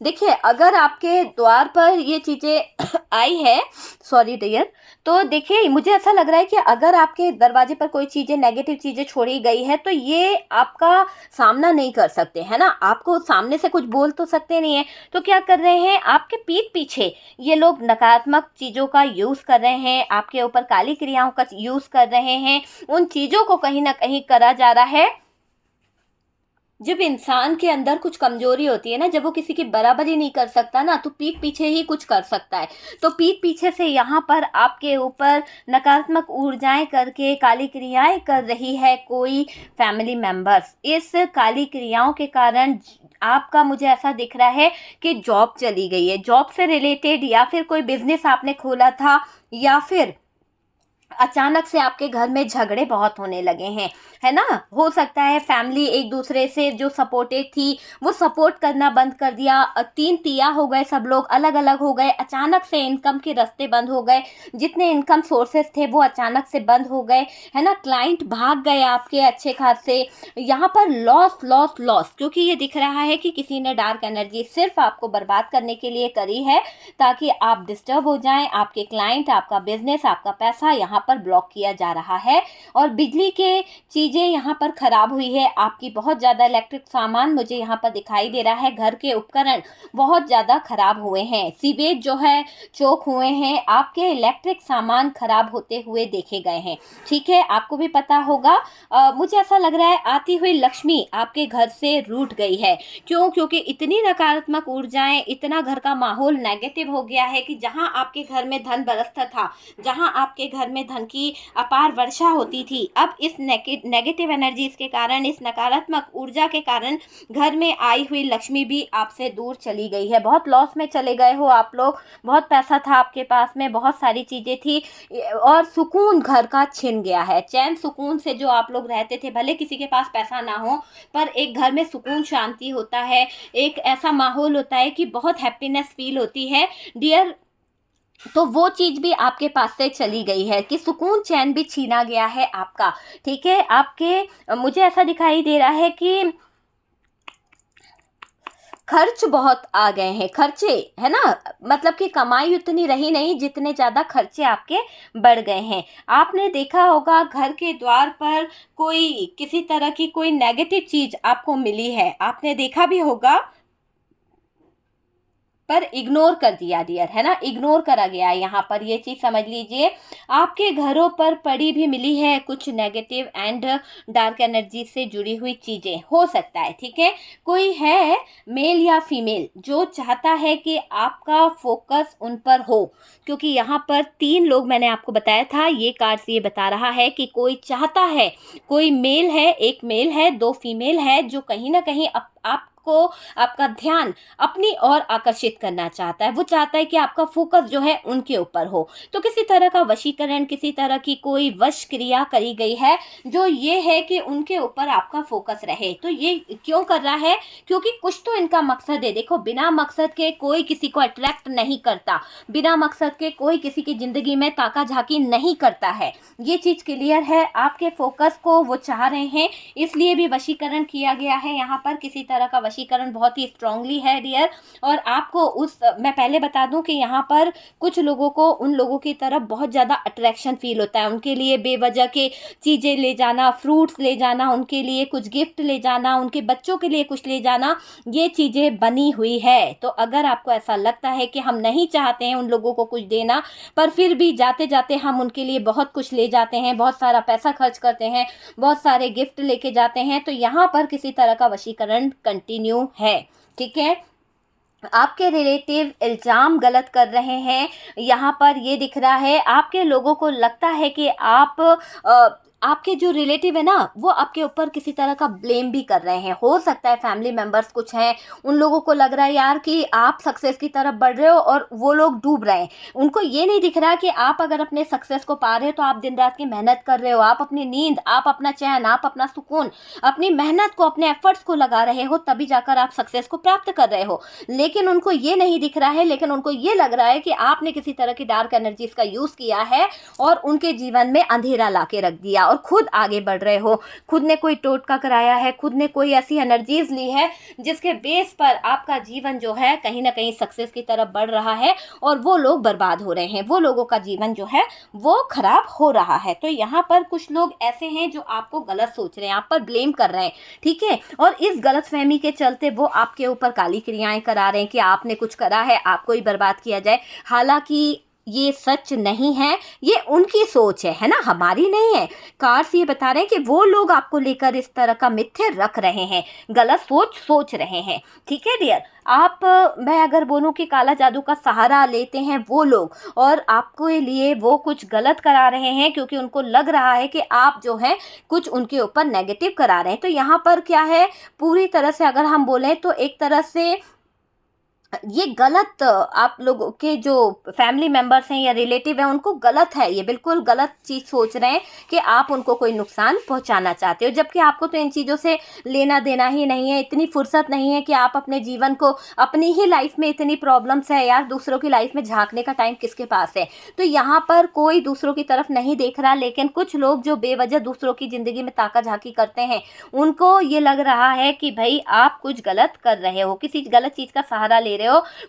देखिए, अगर आपके द्वार पर ये चीज़ें आई है, सॉरी डियर, तो देखिए मुझे ऐसा लग रहा है कि अगर आपके दरवाजे पर कोई चीज़ें, नेगेटिव चीज़ें छोड़ी गई है, तो ये आपका सामना नहीं कर सकते, है ना। आपको सामने से कुछ बोल तो सकते नहीं है, तो क्या कर रहे हैं, आपके पीठ पीछे ये लोग नकारात्मक चीज़ों का यूज़ कर रहे हैं, आपके ऊपर काली क्रियाओं का यूज़ कर रहे हैं। उन चीज़ों को कहीं ना कहीं करा जा रहा है। जब इंसान के अंदर कुछ कमजोरी होती है ना, जब वो किसी की बराबरी नहीं कर सकता ना, तो पीठ पीछे ही कुछ कर सकता है। तो पीठ पीछे से यहाँ पर आपके ऊपर नकारात्मक ऊर्जाएं करके काली क्रियाएं कर रही है कोई फैमिली मेंबर्स। इस काली क्रियाओं के कारण आपका, मुझे ऐसा दिख रहा है कि जॉब चली गई है, जॉब से रिलेटेड, या फिर कोई बिजनेस आपने खोला था, या फिर अचानक से आपके घर में झगड़े बहुत होने लगे हैं, है ना। हो सकता है फैमिली एक दूसरे से जो सपोर्टेड थी वो सपोर्ट करना बंद कर दिया, तीन तिया हो गए, सब लोग अलग अलग हो गए, अचानक से इनकम के रास्ते बंद हो गए, जितने इनकम सोर्सेस थे वो अचानक से बंद हो गए, है ना। क्लाइंट भाग गए आपके अच्छे खासे। यहाँ पर लॉस लॉस लॉस, क्योंकि ये दिख रहा है कि किसी ने डार्क एनर्जी सिर्फ आपको बर्बाद करने के लिए करी है, ताकि आप डिस्टर्ब हो जाएं, आपके क्लाइंट, आपका बिजनेस, आपका पैसा यहाँ पर ब्लॉक किया जा रहा है। और बिजली के चीज़ें यहाँ पर ख़राब हुई है, आपकी बहुत ज़्यादा इलेक्ट्रिक सामान मुझे यहाँ पर दिखाई दे रहा है, घर के उपकरण बहुत ज़्यादा ख़राब हुए हैं, सीवेज जो है चोक हुए हैं, आपके इलेक्ट्रिक सामान ख़राब होते हुए देखे गए हैं, ठीक है। आपको भी पता होगा, मुझे ऐसा लग रहा है आती हुई लक्ष्मी आपके घर से रूठ गई है। क्यों? क्योंकि इतनी नकारात्मक ऊर्जाएं, इतना घर का माहौल नेगेटिव हो गया है कि जहाँ आपके घर में धन बरसता था, जहाँ आपके घर में धन की अपार वर्षा होती थी, अब इस नेगेटिव एनर्जीज के कारण, इस नकारात्मक ऊर्जा के कारण घर में आई हुई लक्ष्मी भी आपसे दूर चली गई है। बहुत लॉस में चले गए हो आप लोग, बहुत पैसा था आपके पास में, बहुत सारी चीज़ें थी, और सुकून घर का छिन गया है। चैन सुकून से जो आप लोग रहते थे, भले किसी के पास पैसा ना हो, पर एक घर में सुकून शांति होता है, एक ऐसा माहौल होता है कि बहुत हैप्पीनेस फील होती है डियर। तो वो चीज़ भी आपके पास से चली गई है कि सुकून चैन भी छीना गया है आपका, ठीक है। आपके, मुझे ऐसा दिखाई दे रहा है कि खर्च बहुत आ गए हैं, खर्चे, है ना, मतलब कि कमाई उतनी रही नहीं जितने ज़्यादा खर्चे आपके बढ़ गए हैं। आपने देखा होगा घर के द्वार पर कोई किसी तरह की कोई नेगेटिव चीज़ आपको मिली है, आपने देखा भी होगा, पर इग्नोर कर दिया डियर, है ना, इग्नोर करा गया है। यहाँ पर ये चीज़ समझ लीजिए, आपके घरों पर पड़ी भी मिली है कुछ नेगेटिव एंड डार्क एनर्जी से जुड़ी हुई चीज़ें, हो सकता है, ठीक है। कोई है मेल या फीमेल जो चाहता है कि आपका फोकस उन पर हो, क्योंकि यहाँ पर 3 लोग मैंने आपको बताया था, ये कार्ड्स ये बता रहा है कि कोई चाहता है, कोई मेल है, एक मेल है, 2 फीमेल है, जो कहीं ना कहीं आप आपको आपका ध्यान अपनी ओर आकर्षित करना चाहता है। वो चाहता है कि आपका फोकस जो है उनके ऊपर हो। तो किसी तरह का वशीकरण, किसी तरह की कोई वश क्रिया करी गई है जो ये है कि उनके ऊपर आपका फोकस रहे। तो ये क्यों कर रहा है? क्योंकि कुछ तो इनका मकसद है। देखो, बिना मकसद के कोई किसी को अट्रैक्ट नहीं करता, बिना मकसद के कोई किसी की जिंदगी में ताका झाकी नहीं करता है। ये चीज क्लियर है। आपके फोकस को वो चाह रहे हैं, इसलिए भी वशीकरण किया गया है। यहाँ पर किसी तरह का वशीकरण बहुत ही स्ट्रांगली है डियर। और आपको मैं पहले बता दूं कि यहाँ पर कुछ लोगों को उन लोगों की तरफ बहुत ज़्यादा अट्रैक्शन फील होता है। उनके लिए बेवजह के चीज़ें ले जाना, फ्रूट्स ले जाना, उनके लिए कुछ गिफ्ट ले जाना, उनके बच्चों के लिए कुछ ले जाना, ये चीज़ें बनी हुई है। तो अगर आपको ऐसा लगता है कि हम नहीं चाहते हैं उन लोगों को कुछ देना, पर फिर भी जाते जाते हम उनके लिए बहुत कुछ ले जाते हैं, बहुत सारा पैसा खर्च करते हैं, बहुत सारे गिफ्ट लेके जाते हैं, तो यहाँ पर किसी तरह का वशीकरण कंटिन्यू है। ठीक है, आपके रिलेटिव इल्ज़ाम गलत कर रहे हैं। यहाँ पर ये दिख रहा है, आपके लोगों को लगता है कि आपके जो रिलेटिव है ना, वो आपके ऊपर किसी तरह का ब्लेम भी कर रहे हैं। हो सकता है फैमिली मेंबर्स कुछ हैं, उन लोगों को लग रहा है यार कि आप सक्सेस की तरफ बढ़ रहे हो और वो लोग डूब रहे हैं। उनको ये नहीं दिख रहा कि आप अगर अपने सक्सेस को पा रहे हो तो आप दिन रात की मेहनत कर रहे हो, आप अपनी नींद, आप अपना चैन, आप अपना सुकून, अपनी मेहनत को, अपने एफर्ट्स को लगा रहे हो, तभी जाकर आप सक्सेस को प्राप्त कर रहे हो। लेकिन उनको ये नहीं दिख रहा है, लेकिन उनको ये लग रहा है कि आपने किसी तरह की डार्क एनर्जीज का यूज़ किया है और उनके जीवन में अंधेरा ला के रख दिया, और खुद आगे बढ़ रहे हो। खुद ने कोई टोटका कराया है, खुद ने कोई ऐसी एनर्जीज ली है जिसके बेस पर आपका जीवन जो है कहीं ना कहीं सक्सेस की तरफ बढ़ रहा है, और वो लोग बर्बाद हो रहे हैं, वो लोगों का जीवन जो है वो खराब हो रहा है। तो यहाँ पर कुछ लोग ऐसे हैं जो आपको गलत सोच रहे हैं, आप पर ब्लेम कर रहे हैं। ठीक है, और इस गलतफहमी के चलते वो आपके ऊपर काली क्रियाएं करा रहे हैं कि आपने कुछ करा है, आपको ही बर्बाद किया जाए। हालांकि ये सच नहीं है, ये उनकी सोच है ना, हमारी नहीं है। कार्ड्स ये बता रहे हैं कि वो लोग आपको लेकर इस तरह का मिथ्य रख रहे हैं, गलत सोच रहे हैं। ठीक है डियर, मैं अगर बोलूं कि काला जादू का सहारा लेते हैं वो लोग, और आपको लिए वो कुछ गलत करा रहे हैं क्योंकि उनको लग रहा है कि आप जो है कुछ उनके ऊपर नेगेटिव करा रहे हैं। तो यहाँ पर क्या है, पूरी तरह से अगर हम बोलें तो एक तरह से ये गलत, आप लोगों के जो फैमिली मेंबर्स हैं या रिलेटिव हैं उनको गलत है, ये बिल्कुल गलत चीज़ सोच रहे हैं कि आप उनको कोई नुकसान पहुंचाना चाहते हो, जबकि आपको तो इन चीज़ों से लेना देना ही नहीं है। इतनी फुर्सत नहीं है कि आप अपने जीवन को, अपनी ही लाइफ में इतनी प्रॉब्लम्स है यार, दूसरों की लाइफ में झांकने का टाइम किसके पास है। तो यहाँ पर कोई दूसरों की तरफ नहीं देख रहा, लेकिन कुछ लोग जो बेवजह दूसरों की ज़िंदगी में ताका झाकी करते हैं, उनको ये लग रहा है कि भाई आप कुछ गलत कर रहे हो, किसी गलत चीज़ का सहारा ले रहे हो।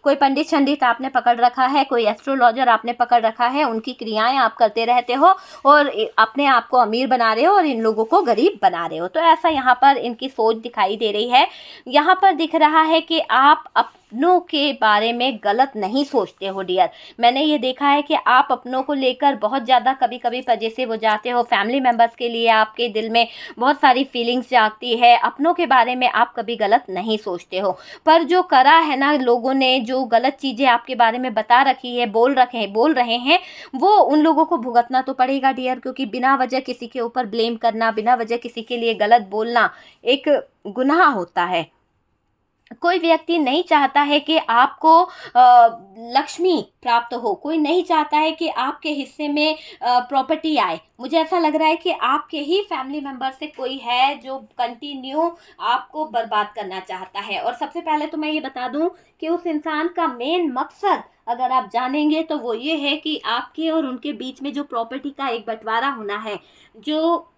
कोई पंडित शंडित आपने पकड़ रखा है, कोई एस्ट्रोलॉजर आपने पकड़ रखा है, उनकी क्रियाएं आप करते रहते हो और अपने आप को अमीर बना रहे हो और इन लोगों को गरीब बना रहे हो। तो ऐसा यहाँ पर इनकी सोच दिखाई दे रही है। यहाँ पर दिख रहा है कि आप अपनों के बारे में गलत नहीं सोचते हो डियर। मैंने ये देखा है कि आप अपनों को लेकर बहुत ज़्यादा कभी कभी पजेसिव हो जाते हो। फैमिली मेम्बर्स के लिए आपके दिल में बहुत सारी फीलिंग्स जागती है, अपनों के बारे में आप कभी गलत नहीं सोचते हो। पर जो करा है ना लोगों ने, जो गलत चीज़ें आपके बारे में बता रखी है, बोल रहे हैं, वो उन लोगों को भुगतना तो पड़ेगा डियर। क्योंकि बिना वजह किसी के ऊपर ब्लेम करना, बिना वजह किसी के लिए गलत बोलना एक गुनाह होता है। कोई व्यक्ति नहीं चाहता है कि आपको लक्ष्मी प्राप्त हो, कोई नहीं चाहता है कि आपके हिस्से में प्रॉपर्टी आए। मुझे ऐसा लग रहा है कि आपके ही फैमिली मेंबर से कोई है जो कंटिन्यू आपको बर्बाद करना चाहता है। और सबसे पहले तो मैं ये बता दूं कि उस इंसान का मेन मकसद अगर आप जानेंगे तो वो ये है कि आपके और उनके बीच में जो प्रॉपर्टी का एक बंटवारा होना है, जो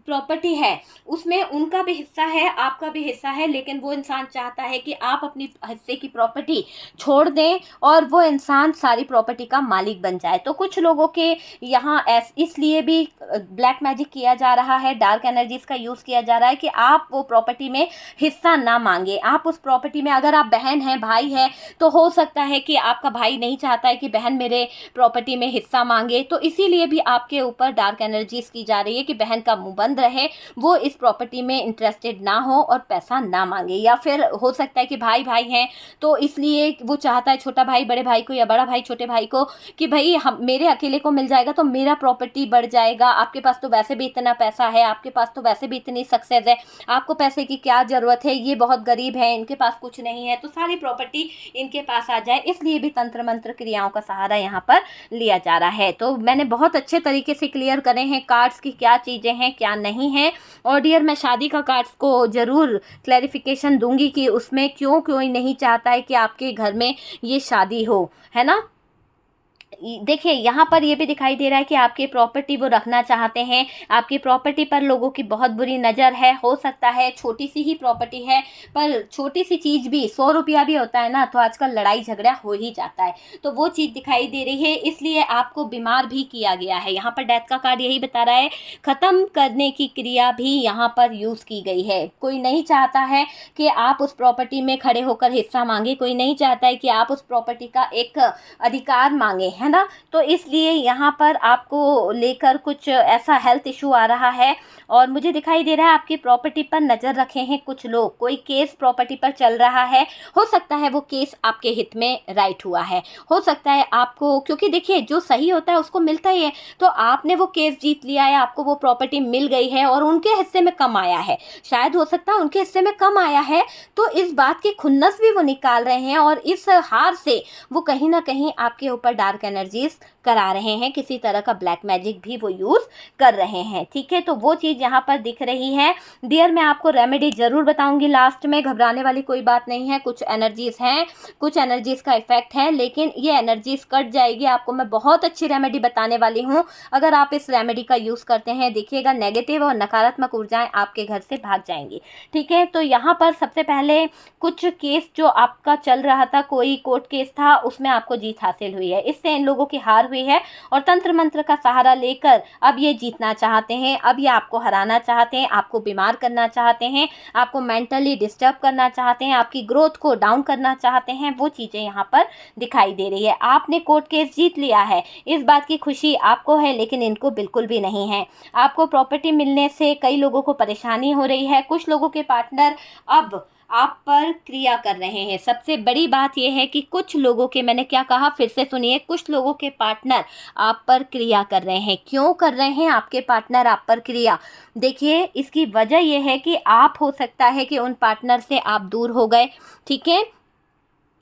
प्रॉपर्टी है उसमें उनका भी हिस्सा है, आपका भी हिस्सा है, लेकिन वो इंसान चाहता है कि आप अपनी हिस्से की प्रॉपर्टी छोड़ दें और वो इंसान सारी प्रॉपर्टी का मालिक बन जाए। तो कुछ लोगों के यहाँ इसलिए भी ब्लैक मैजिक किया जा रहा है, डार्क एनर्जीज का यूज़ किया जा रहा है कि आप वो प्रॉपर्टी में हिस्सा ना मांगे। आप उस प्रॉपर्टी में, अगर आप बहन हैं, भाई है, तो हो सकता है कि आपका भाई नहीं चाहता है कि बहन मेरे प्रॉपर्टी में हिस्सा मांगे, तो इसीलिए भी आपके ऊपर डार्क एनर्जीज की जा रही है कि बहन का मुंह बंद बंद रहे, वो इस प्रॉपर्टी में इंटरेस्टेड ना हो और पैसा ना मांगे। या फिर हो सकता है कि भाई भाई हैं तो इसलिए वो चाहता है छोटा भाई बड़े भाई को या बड़ा भाई छोटे भाई को कि भाई हम मेरे अकेले को मिल जाएगा तो मेरा प्रॉपर्टी बढ़ जाएगा, आपके पास तो वैसे भी इतना पैसा है, आपके पास तो वैसे भी इतनी सक्सेस है, आपको पैसे की क्या ज़रूरत है, ये बहुत गरीब है, इनके पास कुछ नहीं है, तो सारी प्रॉपर्टी इनके पास आ जाए। इसलिए भी तंत्र मंत्र क्रियाओं का सहारा यहाँ पर लिया जा रहा है। तो मैंने बहुत अच्छे तरीके से क्लियर करे हैं कार्ड्स की क्या चीज़ें हैं क्या नहीं है। और डियर मैं शादी का कार्ड्स को ज़रूर क्लैरिफिकेशन दूंगी कि उसमें क्यों कोई नहीं चाहता है कि आपके घर में ये शादी हो, है ना। देखिए यहाँ पर ये भी दिखाई दे रहा है कि आपकी प्रॉपर्टी वो रखना चाहते हैं, आपकी प्रॉपर्टी पर लोगों की बहुत बुरी नज़र है। हो सकता है छोटी सी ही प्रॉपर्टी है, पर छोटी सी चीज़ भी 100 रुपया भी होता है ना, तो आजकल लड़ाई झगड़ा हो ही जाता है, तो वो चीज़ दिखाई दे रही है। इसलिए आपको बीमार भी किया गया है। यहाँ पर डेथ का कार्ड यही बता रहा है, ख़त्म करने की क्रिया भी यहाँ पर यूज़ की गई है। कोई नहीं चाहता है कि आप उस प्रॉपर्टी में खड़े होकर हिस्सा मांगे, कोई नहीं चाहता है कि आप उस प्रॉपर्टी का एक अधिकार मांगे, है ना। तो इसलिए यहाँ पर आपको लेकर कुछ ऐसा हेल्थ इशू आ रहा है और मुझे दिखाई दे रहा है आपकी प्रॉपर्टी पर नज़र रखे हैं कुछ लोग, कोई केस प्रॉपर्टी पर चल रहा है। हो सकता है वो केस आपके हित में राइट हुआ है, हो सकता है आपको, क्योंकि देखिए जो सही होता है उसको मिलता ही है, तो आपने वो केस जीत लिया है, आपको वो प्रॉपर्टी मिल गई है और उनके हिस्से में कम आया है, शायद हो सकता है उनके हिस्से में कम आया है, तो इस बात की खुन्नस भी वो निकाल रहे हैं और इस हार से वो कहीं ना कहीं आपके ऊपर डार्क एनर्जीज करा रहे हैं, किसी तरह का ब्लैक मैजिक भी वो यूज़ कर रहे हैं। ठीक है, तो वो चीज़ यहाँ पर दिख रही है। डियर मैं आपको रेमेडी ज़रूर बताऊंगी लास्ट में, घबराने वाली कोई बात नहीं है। कुछ एनर्जीज़ हैं, कुछ एनर्जीज़ का इफेक्ट है, लेकिन ये एनर्जीज़ कट जाएगी। आपको मैं बहुत अच्छी रेमेडी बताने वाली हूँ, अगर आप इस रेमेडी का यूज़ करते हैं देखिएगा नेगेटिव और नकारात्मक ऊर्जाएँ आपके घर से भाग जाएंगी। ठीक है, तो यहाँ पर सबसे पहले कुछ केस जो आपका चल रहा था, कोई कोर्ट केस था, उसमें आपको जीत हासिल हुई है, इससे इन लोगों की हार हुई है और तंत्र मंत्र का सहारा लेकर अब ये जीतना चाहते हैं, अब ये आपको हराना चाहते हैं, आपको बीमार करना चाहते हैं, आपको मेंटली डिस्टर्ब करना चाहते हैं, आपकी ग्रोथ को डाउन करना चाहते हैं। वो चीज़ें यहाँ पर दिखाई दे रही है। आपने कोर्ट केस जीत लिया है, इस बात की खुशी आपको है, लेकिन इनको बिल्कुल भी नहीं है। आपको प्रॉपर्टी मिलने से कई लोगों को परेशानी हो रही है, कुछ लोगों के पार्टनर अब आप पर क्रिया कर रहे हैं। सबसे बड़ी बात यह है कि कुछ लोगों के, मैंने क्या कहा फिर से सुनिए, कुछ लोगों के पार्टनर आप पर क्रिया कर रहे हैं। क्यों कर रहे हैं आपके पार्टनर आप पर क्रिया? देखिए इसकी वजह यह है कि आप, हो सकता है कि उन पार्टनर से आप दूर हो गए। ठीक है,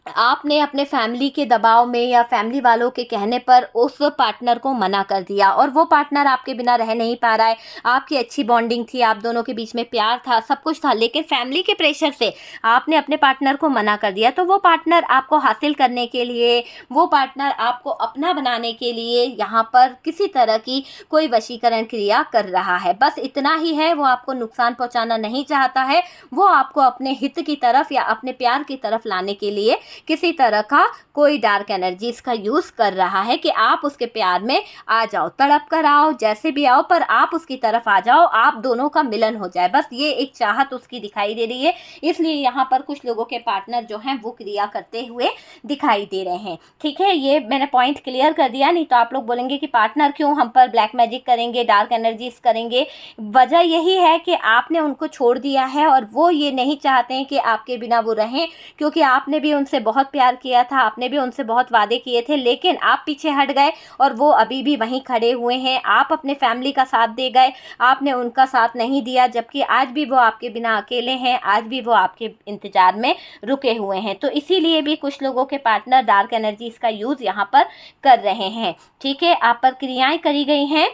आपने अपने फैमिली के दबाव में या फैमिली वालों के कहने पर उस पार्टनर को मना कर दिया और वो पार्टनर आपके बिना रह नहीं पा रहा है। आपकी अच्छी बॉन्डिंग थी, आप दोनों के बीच में प्यार था, सब कुछ था, लेकिन फैमिली के प्रेशर से आपने अपने पार्टनर को मना कर दिया। तो वो पार्टनर आपको हासिल करने के लिए, वो पार्टनर आपको अपना बनाने के लिए यहाँ पर किसी तरह की कोई वशीकरण क्रिया कर रहा है। बस इतना ही है, वो आपको नुकसान पहुँचाना नहीं चाहता है, वो आपको अपने हित की तरफ या अपने प्यार की तरफ लाने के लिए किसी तरह का कोई डार्क एनर्जीज का यूज़ कर रहा है कि आप उसके प्यार में आ जाओ, तड़प कर आओ, जैसे भी आओ, पर आप उसकी तरफ आ जाओ, आप दोनों का मिलन हो जाए। बस ये एक चाहत उसकी दिखाई दे रही है, इसलिए यहाँ पर कुछ लोगों के पार्टनर जो हैं वो क्रिया करते हुए दिखाई दे रहे हैं। ठीक है, ये मैंने पॉइंट क्लियर कर दिया, नहीं तो आप लोग बोलेंगे कि पार्टनर क्यों हम पर ब्लैक मैजिक करेंगे, डार्क एनर्जीज करेंगे। वजह यही है कि आपने उनको छोड़ दिया है और वो ये नहीं चाहते हैं कि आपके बिना वो रहें, क्योंकि आपने भी उनसे बहुत प्यार किया था, आपने भी उनसे बहुत वादे किए थे, लेकिन आप पीछे हट गए और वो अभी भी वहीं खड़े हुए हैं। आप अपने फैमिली का साथ दे गए, आपने उनका साथ नहीं दिया, जबकि आज भी वो आपके बिना अकेले हैं, आज भी वो आपके इंतजार में रुके हुए हैं। तो इसीलिए भी कुछ लोगों के पार्टनर डार्क एनर्जीज का यूज़ यहाँ पर कर रहे हैं। ठीक है, आप पर क्रियाएं करी गई हैं।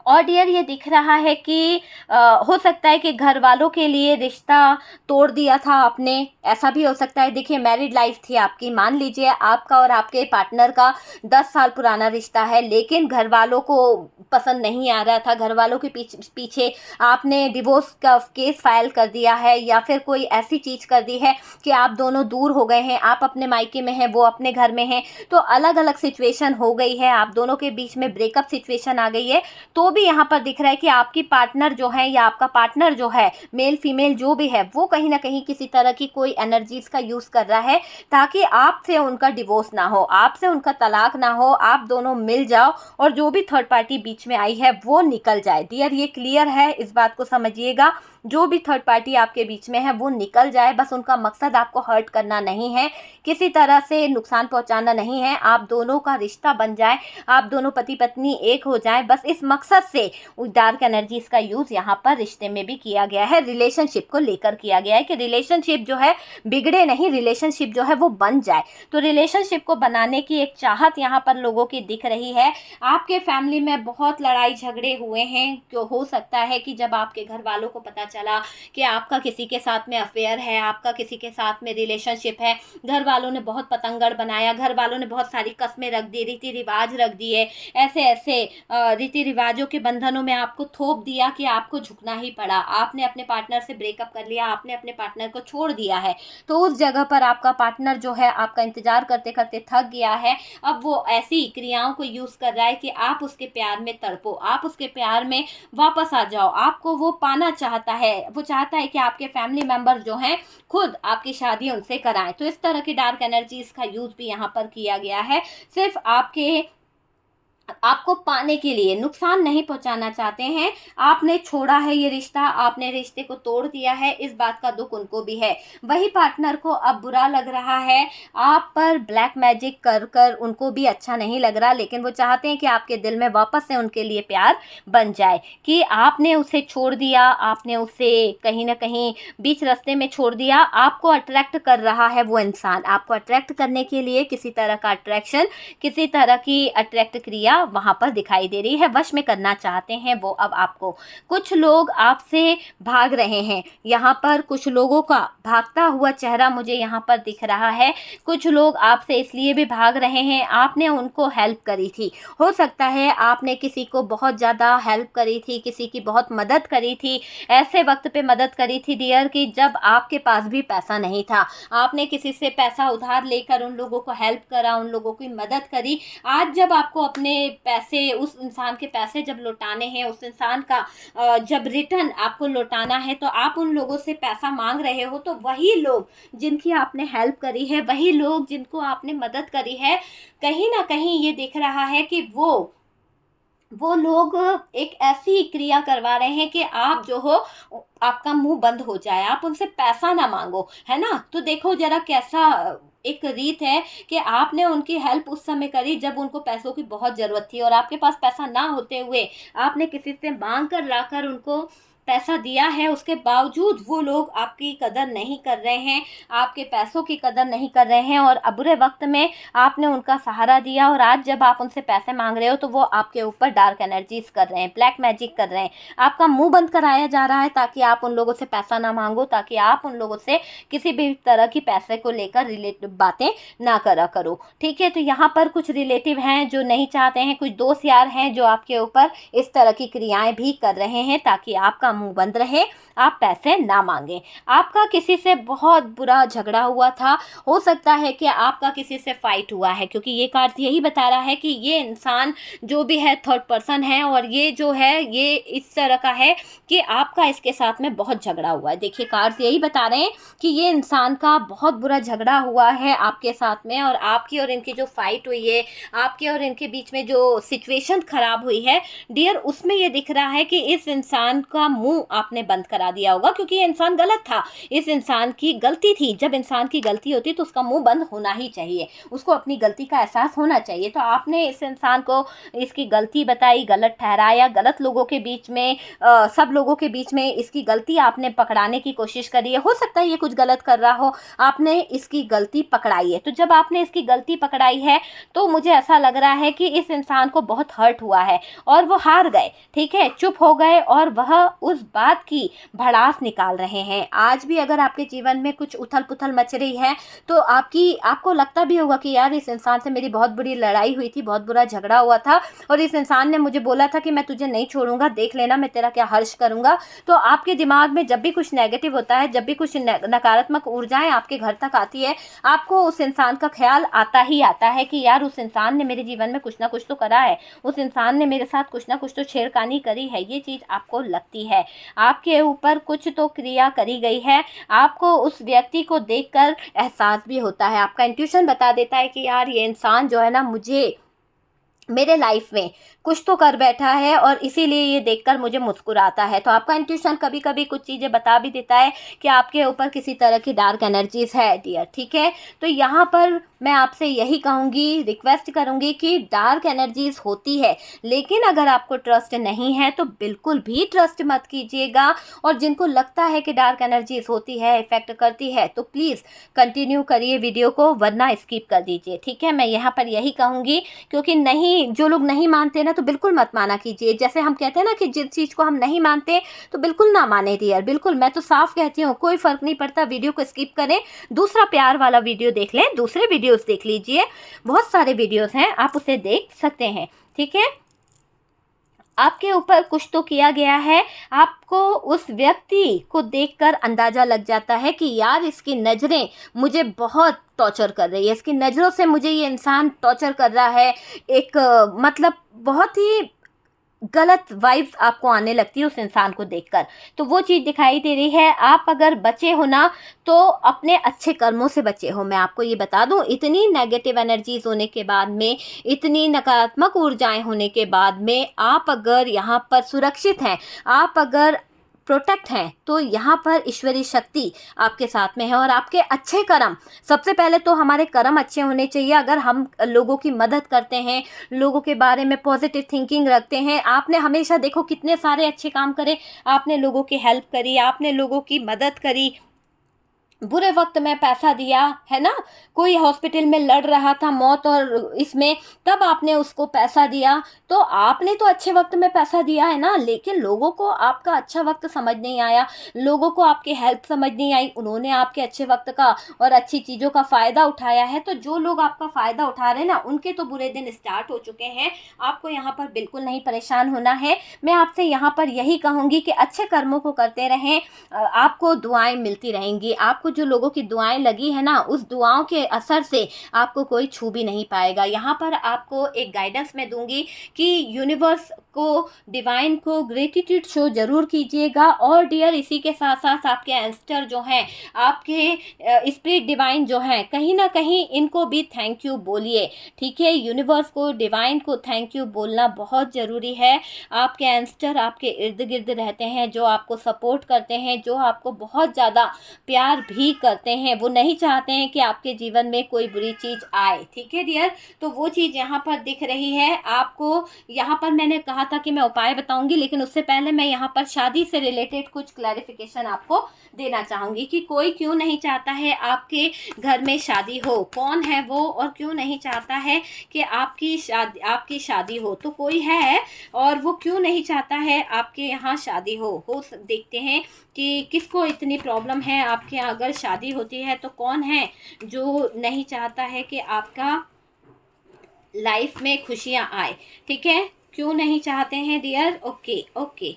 और डियर ये दिख रहा है कि हो सकता है कि घर वालों के लिए रिश्ता तोड़ दिया था आपने, ऐसा भी हो सकता है। देखिए मैरिड लाइफ थी आपकी, मान लीजिए आपका और आपके पार्टनर का 10 साल पुराना रिश्ता है, लेकिन घर वालों को पसंद नहीं आ रहा था, घर वालों के पीछे आपने डिवोर्स का केस फाइल कर दिया है या फिर कोई ऐसी चीज़ कर दी है कि आप दोनों दूर हो गए हैं, आप अपने मायके में हैं, वो अपने घर में हैं, तो अलग अलग सिचुएशन हो गई है, आप दोनों के बीच में ब्रेकअप सिचुएशन आ गई है। तो जो भी यहाँ पर दिख रहा है कि आपकी पार्टनर जो है या आपका पार्टनर जो है, मेल फीमेल जो भी है, वो कहीं ना कहीं किसी तरह की कोई एनर्जीज का यूज़ कर रहा है ताकि आपसे उनका डिवोर्स ना हो, आपसे उनका तलाक ना हो, आप दोनों मिल जाओ और जो भी थर्ड पार्टी बीच में आई है वो निकल जाए। डियर ये क्लियर है, इस बात को समझिएगा। जो भी थर्ड पार्टी आपके बीच में है वो निकल जाए, बस उनका मकसद आपको हर्ट करना नहीं है, किसी तरह से नुकसान पहुंचाना नहीं है, आप दोनों का रिश्ता बन जाए, आप दोनों पति पत्नी एक हो जाएं, बस इस मकसद से डार्क एनर्जीज का यूज़ यहाँ पर रिश्ते में भी किया गया है, रिलेशनशिप को लेकर किया गया है कि रिलेशनशिप जो है बिगड़े नहीं, रिलेशनशिप जो है वो बन जाए। तो रिलेशनशिप को बनाने की एक चाहत यहाँ पर लोगों की दिख रही है। आपके फैमिली में बहुत लड़ाई झगड़े हुए हैं, जो हो सकता है कि जब आपके घर वालों को पता चला कि आपका किसी के साथ में अफेयर है, आपका किसी के साथ में रिलेशनशिप है, घर वालों ने बहुत पतंगड़ बनाया, घर वालों ने बहुत सारी कस्में रख दी, रीति रिवाज रख दिए, ऐसे ऐसे रीति रिवाजों के बंधनों में आपको थोप दिया कि आपको झुकना ही पड़ा, आपने अपने पार्टनर से ब्रेकअप कर लिया, आपने अपने पार्टनर को छोड़ दिया है। तो उस जगह पर आपका पार्टनर जो है आपका इंतजार करते करते थक गया है, अब वो ऐसी क्रियाओं को यूज़ कर रहा है कि आप उसके प्यार में तड़पो, आप उसके प्यार में वापस आ जाओ, आपको वो पाना चाहता है, वो चाहता है कि आपके फैमिली मेंबर जो हैं खुद आपकी शादी उनसे कराएं। तो इस तरह की डार्क एनर्जीज का यूज़ भी यहाँ पर किया गया है, सिर्फ आपको पाने के लिए, नुकसान नहीं पहुंचाना चाहते हैं। आपने छोड़ा है ये रिश्ता, आपने रिश्ते को तोड़ दिया है, इस बात का दुख उनको भी है। वही पार्टनर को अब बुरा लग रहा है, आप पर ब्लैक मैजिक कर कर उनको भी अच्छा नहीं लग रहा, लेकिन वो चाहते हैं कि आपके दिल में वापस से उनके लिए प्यार बन जाए, कि आपने उसे छोड़ दिया, आपने उसे कहीं ना कहीं बीच रास्ते में छोड़ दिया। आपको अट्रैक्ट कर रहा है वो इंसान, आपको अट्रैक्ट करने के लिए किसी तरह का अट्रैक्शन, किसी तरह की अट्रैक्ट क्रिया वहां पर दिखाई दे रही है, वश में करना चाहते हैं वो अब आपको। कुछ लोग आपसे भाग रहे हैं, यहाँ पर कुछ लोगों का भागता हुआ चेहरा मुझे यहाँ पर दिख रहा है। कुछ लोग आपसे इसलिए भी भाग रहे हैं, आपने उनको हेल्प करी थी, हो सकता है आपने किसी को बहुत ज़्यादा हेल्प करी थी, किसी की बहुत मदद करी थी, ऐसे वक्त पे मदद करी थी डियर कि जब आपके पास भी पैसा नहीं था, आपने किसी से पैसा उधार लेकर उन लोगों को हेल्प करा, उन लोगों की मदद करी। आज जब आपको अपने पैसे, उस इंसान के पैसे जब लौटाने हैं, उस इंसान का जब रिटर्न आपको लौटाना है, तो आप उन लोगों से पैसा मांग रहे हो, तो वही लोग जिनकी आपने हेल्प करी है, वही लोग जिनको आपने मदद करी है, कहीं ना कहीं ये दिख रहा है कि वो लोग एक ऐसी क्रिया करवा रहे हैं कि आप जो हो आपका मुंह बंद हो जाए, आप उनसे पैसा ना मांगो, है ना। तो देखो जरा कैसा एक रीत है कि आपने उनकी हेल्प उस समय करी जब उनको पैसों की बहुत ज़रूरत थी, और आपके पास पैसा ना होते हुए आपने किसी से मांग कर लाकर उनको पैसा दिया है, उसके बावजूद वो लोग आपकी कदर नहीं कर रहे हैं, आपके पैसों की कदर नहीं कर रहे हैं, और बुरे वक्त में आपने उनका सहारा दिया, और आज जब आप उनसे पैसे मांग रहे हो तो वो आपके ऊपर डार्क एनर्जीज कर रहे हैं, ब्लैक मैजिक कर रहे हैं, आपका मुंह बंद कराया जा रहा है ताकि आप उन लोगों से पैसा ना मांगो, ताकि आप उन लोगों से किसी भी तरह की पैसे को लेकर रिलेटिव बातें ना करा करो, ठीक है। तो यहाँ पर कुछ रिलेटिव हैं जो नहीं चाहते हैं, कुछ दोस्त यार हैं जो आपके ऊपर इस तरह की क्रियाएं भी कर रहे हैं ताकि आपका मुंह बंद रहे, आप पैसे ना मांगे। आपका किसी से बहुत बुरा झगड़ा हुआ था, हो सकता है कि आपका किसी से फाइट हुआ है, क्योंकि ये कार्ड यही बता रहा है कि ये इंसान जो भी है थर्ड पर्सन है, और ये जो है ये इस तरह का है कि आपका इसके साथ में बहुत झगड़ा हुआ है। देखिए कार्ड यही बता रहे हैं कि ये इंसान का बहुत बुरा झगड़ा हुआ है आपके साथ में, और आपकी और इनकी जो फाइट हुई है, आपके और इनके बीच में जो सिचुएशन खराब हुई है डियर, उसमें ये दिख रहा है कि इस इंसान का मुंह आपने बंद करा दिया होगा, क्योंकि ये इंसान गलत था, इस इंसान की गलती थी। जब इंसान की गलती होती तो उसका मुंह बंद होना ही चाहिए, उसको अपनी गलती का एहसास होना चाहिए। तो आपने इस इंसान को इसकी गलती बताई, गलत ठहराया, गलत लोगों के बीच में सब लोगों के बीच में इसकी गलती आपने पकड़ाने की कोशिश करी है। हो सकता है ये कुछ गलत कर रहा हो, आपने इसकी गलती पकड़ाई है। तो जब आपने इसकी गलती पकड़ाई है तो मुझे ऐसा लग रहा है कि इस इंसान को बहुत हर्ट हुआ है और वो हार गए, ठीक है, चुप हो गए, और वह उस उस बात की भड़ास निकाल रहे हैं। आज भी अगर आपके जीवन में कुछ उथल पुथल मच रही है तो आपको लगता भी होगा कि यार इस इंसान से मेरी बहुत बुरी लड़ाई हुई थी, बहुत बुरा झगड़ा हुआ था और इस इंसान ने मुझे बोला था कि मैं तुझे नहीं छोड़ूंगा, देख लेना मैं तेरा क्या हर्ष करूंगा। तो आपके दिमाग में जब भी कुछ नेगेटिव होता है, जब भी कुछ नकारात्मक ऊर्जाएं आपके घर तक आती है, आपको उस इंसान का ख्याल आता ही आता है कि यार उस इंसान ने मेरे जीवन में कुछ ना कुछ तो करा है, उस इंसान ने मेरे साथ कुछ ना कुछ तो छेड़खानी करी है। ये चीज़ आपको लगती है, आपके ऊपर कुछ तो क्रिया करी गई है। आपको उस व्यक्ति को देखकर एहसास भी होता है, आपका इंट्यूशन बता देता है कि यार ये इंसान जो है ना मुझे मेरे लाइफ में कुछ तो कर बैठा है और इसीलिए ये देखकर मुझे मुस्कुराता है। तो आपका इंट्यूशन कभी कभी कुछ चीज़ें बता भी देता है कि आपके ऊपर किसी तरह की डार्क एनर्जीज है डियर, ठीक है। तो यहाँ पर मैं आपसे यही कहूँगी, रिक्वेस्ट करूँगी कि डार्क एनर्जीज होती है, लेकिन अगर आपको ट्रस्ट नहीं है तो बिल्कुल भी ट्रस्ट मत कीजिएगा। और जिनको लगता है कि डार्क एनर्जीज होती है, इफेक्ट करती है, तो प्लीज़ कंटिन्यू करिए वीडियो को, वरना स्किप कर दीजिए, ठीक है। मैं यहाँ पर यही कहूँगी, क्योंकि नहीं, जो लोग नहीं मानते ना तो बिल्कुल मत माना कीजिए। जैसे हम कहते हैं ना कि जिस चीज़ को हम नहीं मानते तो बिल्कुल ना माने डियर, बिल्कुल। मैं तो साफ कहती हूँ, कोई फ़र्क नहीं पड़ता, वीडियो को स्किप करें, दूसरा प्यार वाला वीडियो देख लें, दूसरे वीडियोस देख लीजिए, बहुत सारे वीडियोस हैं, आप उसे देख सकते हैं, ठीक है। आपके ऊपर कुछ तो किया गया है, आपको उस व्यक्ति को देखकर अंदाज़ा लग जाता है कि यार इसकी नज़रें मुझे बहुत टॉर्चर कर रही है, इसकी नज़रों से मुझे ये इंसान टॉर्चर कर रहा है। एक मतलब बहुत ही गलत वाइब्स आपको आने लगती है उस इंसान को देखकर, तो वो चीज़ दिखाई दे रही है। आप अगर बचे हो ना तो अपने अच्छे कर्मों से बचे हो। मैं आपको ये बता दूं, इतनी नेगेटिव एनर्जीज होने के बाद में, इतनी नकारात्मक ऊर्जाएं होने के बाद में, आप अगर यहाँ पर सुरक्षित हैं, आप अगर प्रोटेक्ट हैं, तो यहाँ पर ईश्वरीय शक्ति आपके साथ में है। और आपके अच्छे कर्म, सबसे पहले तो हमारे कर्म अच्छे होने चाहिए। अगर हम लोगों की मदद करते हैं, लोगों के बारे में पॉजिटिव थिंकिंग रखते हैं, आपने हमेशा देखो कितने सारे अच्छे काम करे, आपने लोगों की हेल्प करी, आपने लोगों की मदद करी, बुरे वक्त में पैसा दिया, है ना। कोई हॉस्पिटल में लड़ रहा था मौत और इसमें, तब आपने उसको पैसा दिया, तो आपने तो अच्छे वक्त में पैसा दिया है ना। लेकिन लोगों को आपका अच्छा वक्त समझ नहीं आया, लोगों को आपकी हेल्प समझ नहीं आई, उन्होंने आपके अच्छे वक्त का और अच्छी चीज़ों का फ़ायदा उठाया है। तो जो लोग आपका फ़ायदा उठा रहे हैं ना, उनके तो बुरे दिन स्टार्ट हो चुके हैं। आपको यहाँ पर बिल्कुल नहीं परेशान होना है। मैं आपसे यहाँ पर यही कहूँगी कि अच्छे कर्मों को करते रहें, आपको दुआएं मिलती रहेंगी। आपको जो लोगों की दुआएं लगी है ना, उस दुआओं के असर से आपको कोई छू भी नहीं पाएगा। यहाँ पर आपको एक गाइडेंस मैं दूंगी कि यूनिवर्स को, डिवाइन को ग्रेटिट्यूड शो जरूर कीजिएगा। और डियर, इसी के साथ साथ आपके एंस्टर जो हैं, आपके स्पिरिट डिवाइन जो हैं, कहीं ना कहीं इनको भी थैंक यू बोलिए, ठीक है। यूनिवर्स को, डिवाइन को थैंक यू बोलना बहुत ज़रूरी है। आपके एंस्टर आपके इर्द गिर्द रहते हैं, जो आपको सपोर्ट करते हैं, जो आपको बहुत ज़्यादा प्यार भी करते हैं। वो नहीं चाहते हैं कि आपके जीवन में कोई बुरी चीज़ आए, ठीक है डियर। तो वो चीज़ यहाँ पर दिख रही है आपको। यहाँ पर मैंने कहा था कि मैं उपाय बताऊंगी, लेकिन उससे पहले मैं यहाँ पर शादी से रिलेटेड कुछ क्लैरिफिकेशन आपको देना चाहूँगी कि कोई क्यों नहीं चाहता है आपके घर में शादी हो, कौन है वो और क्यों नहीं चाहता है कि आपकी शादी हो। तो कोई है और वो क्यों नहीं चाहता है आपके यहाँ शादी हो देखते हैं कि किसको इतनी प्रॉब्लम है आपके यहाँ अगर शादी होती है। तो कौन है जो नहीं चाहता है कि आपका लाइफ में खुशियाँ आए, ठीक है। क्यों नहीं चाहते हैं डियर? ओके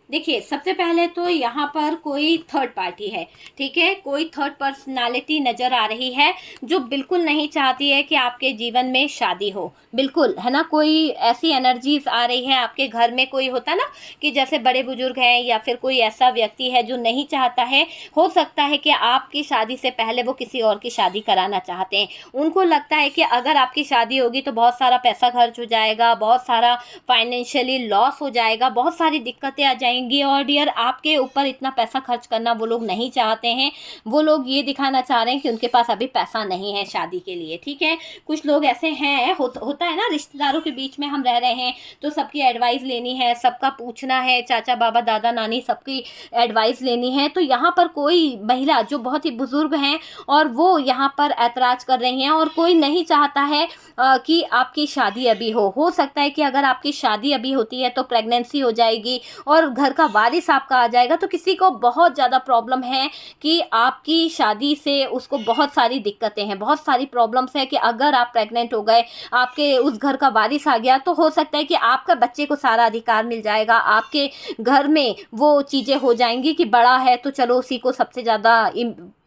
देखिए, सबसे पहले तो यहाँ पर कोई थर्ड पार्टी है, ठीक है। कोई थर्ड पर्सनालिटी नज़र आ रही है जो बिल्कुल नहीं चाहती है कि आपके जीवन में शादी हो, बिल्कुल, है ना। कोई ऐसी एनर्जीज आ रही है आपके घर में, कोई होता ना कि जैसे बड़े बुजुर्ग हैं या फिर कोई ऐसा व्यक्ति है जो नहीं चाहता है। हो सकता है कि आपकी शादी से पहले वो किसी और की शादी कराना चाहते हैं। उनको लगता है कि अगर आपकी शादी होगी तो बहुत सारा पैसा खर्च हो जाएगा, बहुत सारा फाइनेंशियली लॉस हो जाएगा, बहुत सारी दिक्कतें आ जाएंगी। और डियर, आपके ऊपर इतना पैसा खर्च करना वो लोग नहीं चाहते हैं। वो लोग ये दिखाना चाह रहे हैं कि उनके पास अभी पैसा नहीं है शादी के लिए, ठीक है। कुछ लोग ऐसे हैं, होता है ना, रिश्तेदारों के बीच में हम रह रहे हैं तो सबकी एडवाइस लेनी है, सबका पूछना है, चाचा बाबा दादा नानी सबकी एडवाइस लेनी है। तो यहाँ पर कोई महिला जो बहुत ही बुजुर्ग हैं और वो यहाँ पर ऐतराज़ कर रही हैं और कोई नहीं चाहता है कि आपकी शादी अभी हो सकता है कि अगर आपकी शादी अभी होती है तो प्रेगनेंसी हो जाएगी और घर का वारिस आपका आ जाएगा। तो किसी को बहुत ज़्यादा प्रॉब्लम है कि आपकी शादी से उसको बहुत सारी दिक्कतें हैं, बहुत सारी प्रॉब्लम्स है कि अगर आप प्रेग्नेंट हो गए, आपके उस घर का वारिस आ गया, तो हो सकता है कि आपका बच्चे को सारा अधिकार मिल जाएगा, आपके घर में वो चीज़ें हो जाएंगी कि बड़ा है तो चलो उसी को सबसे ज़्यादा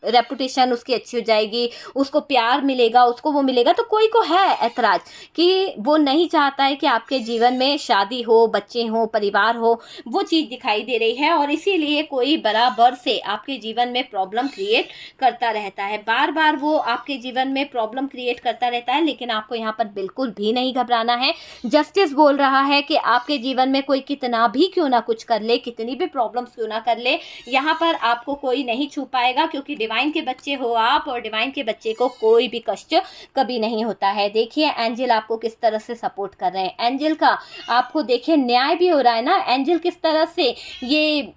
रेपुटेशन उसकी अच्छी हो जाएगी, उसको प्यार मिलेगा, उसको वो मिलेगा। तो कोई को है ऐतराज़ कि वो नहीं चाहता है कि आपके जीवन में शादी हो, बच्चे हों, परिवार हो, वो चीज़ दिखाई दे रही है और इसीलिए कोई बराबर से आपके जीवन में प्रॉब्लम क्रिएट करता रहता है। बार बार वो आपके जीवन में प्रॉब्लम क्रिएट करता रहता है, लेकिन आपको यहाँ पर बिल्कुल भी नहीं घबराना है। जस्टिस बोल रहा है कि आपके जीवन में कोई कितना भी क्यों ना कुछ कर ले, कितनी भी प्रॉब्लम्स क्यों ना कर ले, यहाँ पर आपको कोई नहीं छू पाएगा, क्योंकि डिवाइन के बच्चे हो आप और डिवाइन के बच्चे को कोई भी कष्ट कभी नहीं होता है। देखिए एंजल आपको किस तरह से सपोर्ट कर रहे हैं। एंजल का आपको देखिए न्याय भी हो रहा है ना, एंजल किस तरह से ये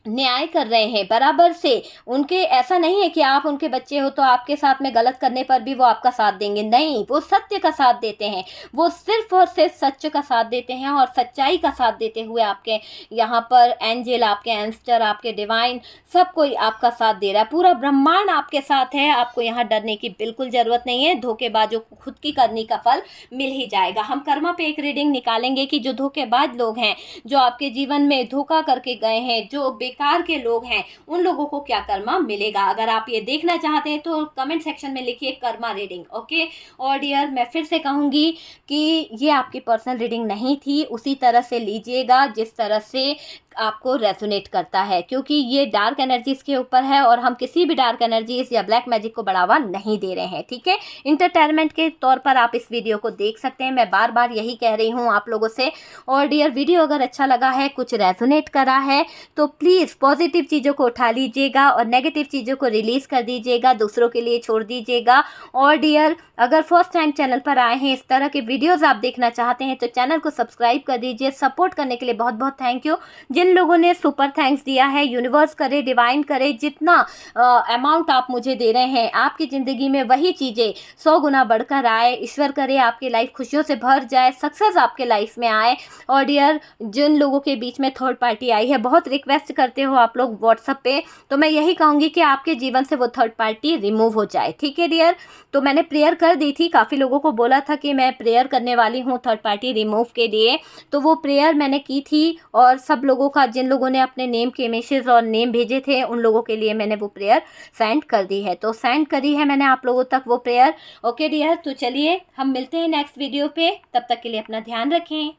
न्याय कर रहे हैं बराबर से। उनके ऐसा नहीं है कि आप उनके बच्चे हो तो आपके साथ में गलत करने पर भी वो आपका साथ देंगे, नहीं, वो सत्य का साथ देते हैं, वो सिर्फ और सिर्फ सत्य का साथ देते हैं और सच्चाई का साथ देते हुए आपके यहाँ पर एंजल, आपके एंस्टर, आपके डिवाइन, सब कोई आपका साथ दे रहा है। पूरा ब्रह्मांड आपके साथ है, आपको यहाँ डरने की बिल्कुल ज़रूरत नहीं है। धोखेबाजों को खुद की करनी का फल मिल ही जाएगा। हम कर्मा पे एक रीडिंग निकालेंगे कि जो धोखेबाज लोग हैं, जो आपके जीवन में धोखा करके गए हैं, जो बेकार के लोग हैं, उन लोगों को क्या कर्मा मिलेगा। अगर आप ये देखना चाहते हैं तो कमेंट सेक्शन में लिखिए कर्मा रीडिंग, ओके। और डियर मैं फिर से कहूँगी कि ये आपकी पर्सनल रीडिंग नहीं थी, उसी तरह से लीजिएगा जिस तरह से आपको रेजोनेट करता है, क्योंकि ये डार्क एनर्जीज के ऊपर है और हम किसी भी डार्क एनर्जीज या ब्लैक मैजिक को बढ़ावा नहीं दे रहे हैं, ठीक है। इंटरटेनमेंट के तौर पर आप इस वीडियो को देख सकते हैं, मैं बार बार यही कह रही हूँ आप लोगों से। और डियर वीडियो अगर अच्छा लगा है, कुछ रेजोनेट करा है, तो प्लीज़ पॉजिटिव चीज़ों को उठा लीजिएगा और नेगेटिव चीज़ों को रिलीज़ कर दीजिएगा, दूसरों के लिए छोड़ दीजिएगा। और डियर अगर फर्स्ट टाइम चैनल पर आए हैं, इस तरह के वीडियोज़ आप देखना चाहते हैं, तो चैनल को सब्सक्राइब कर दीजिए। सपोर्ट करने के लिए बहुत बहुत थैंक यू। जिन लोगों ने सुपर थैंक्स दिया है, यूनिवर्स करे, डिवाइन करे, जितना अमाउंट आप मुझे दे रहे हैं, आपकी ज़िंदगी में वही चीज़ें 100 गुना बढ़कर आए। ईश्वर करे आपकी लाइफ खुशियों से भर जाए, सक्सेस आपके लाइफ में आए। और डियर जिन लोगों के बीच में थर्ड पार्टी आई है, बहुत रिक्वेस्ट करते हो आप लोग व्हाट्सएप पे, तो मैं यही कहूँगी कि आपके जीवन से वो थर्ड पार्टी रिमूव हो जाए, ठीक है डियर। तो मैंने प्रेयर कर दी थी, काफ़ी लोगों को बोला था कि मैं प्रेयर करने वाली हूँ थर्ड पार्टी रिमूव के लिए, तो वो प्रेयर मैंने की थी और सब लोगों का, जिन लोगों ने अपने नेम के मैसेज और नेम भेजे थे, उन लोगों के लिए मैंने वो प्रेयर सेंड कर दी है। तो सेंड करी है मैंने आप लोगों तक वो प्रेयर, ओके डियर। तो चलिए हम मिलते हैं नेक्स्ट वीडियो पे, तब तक के लिए अपना ध्यान रखें।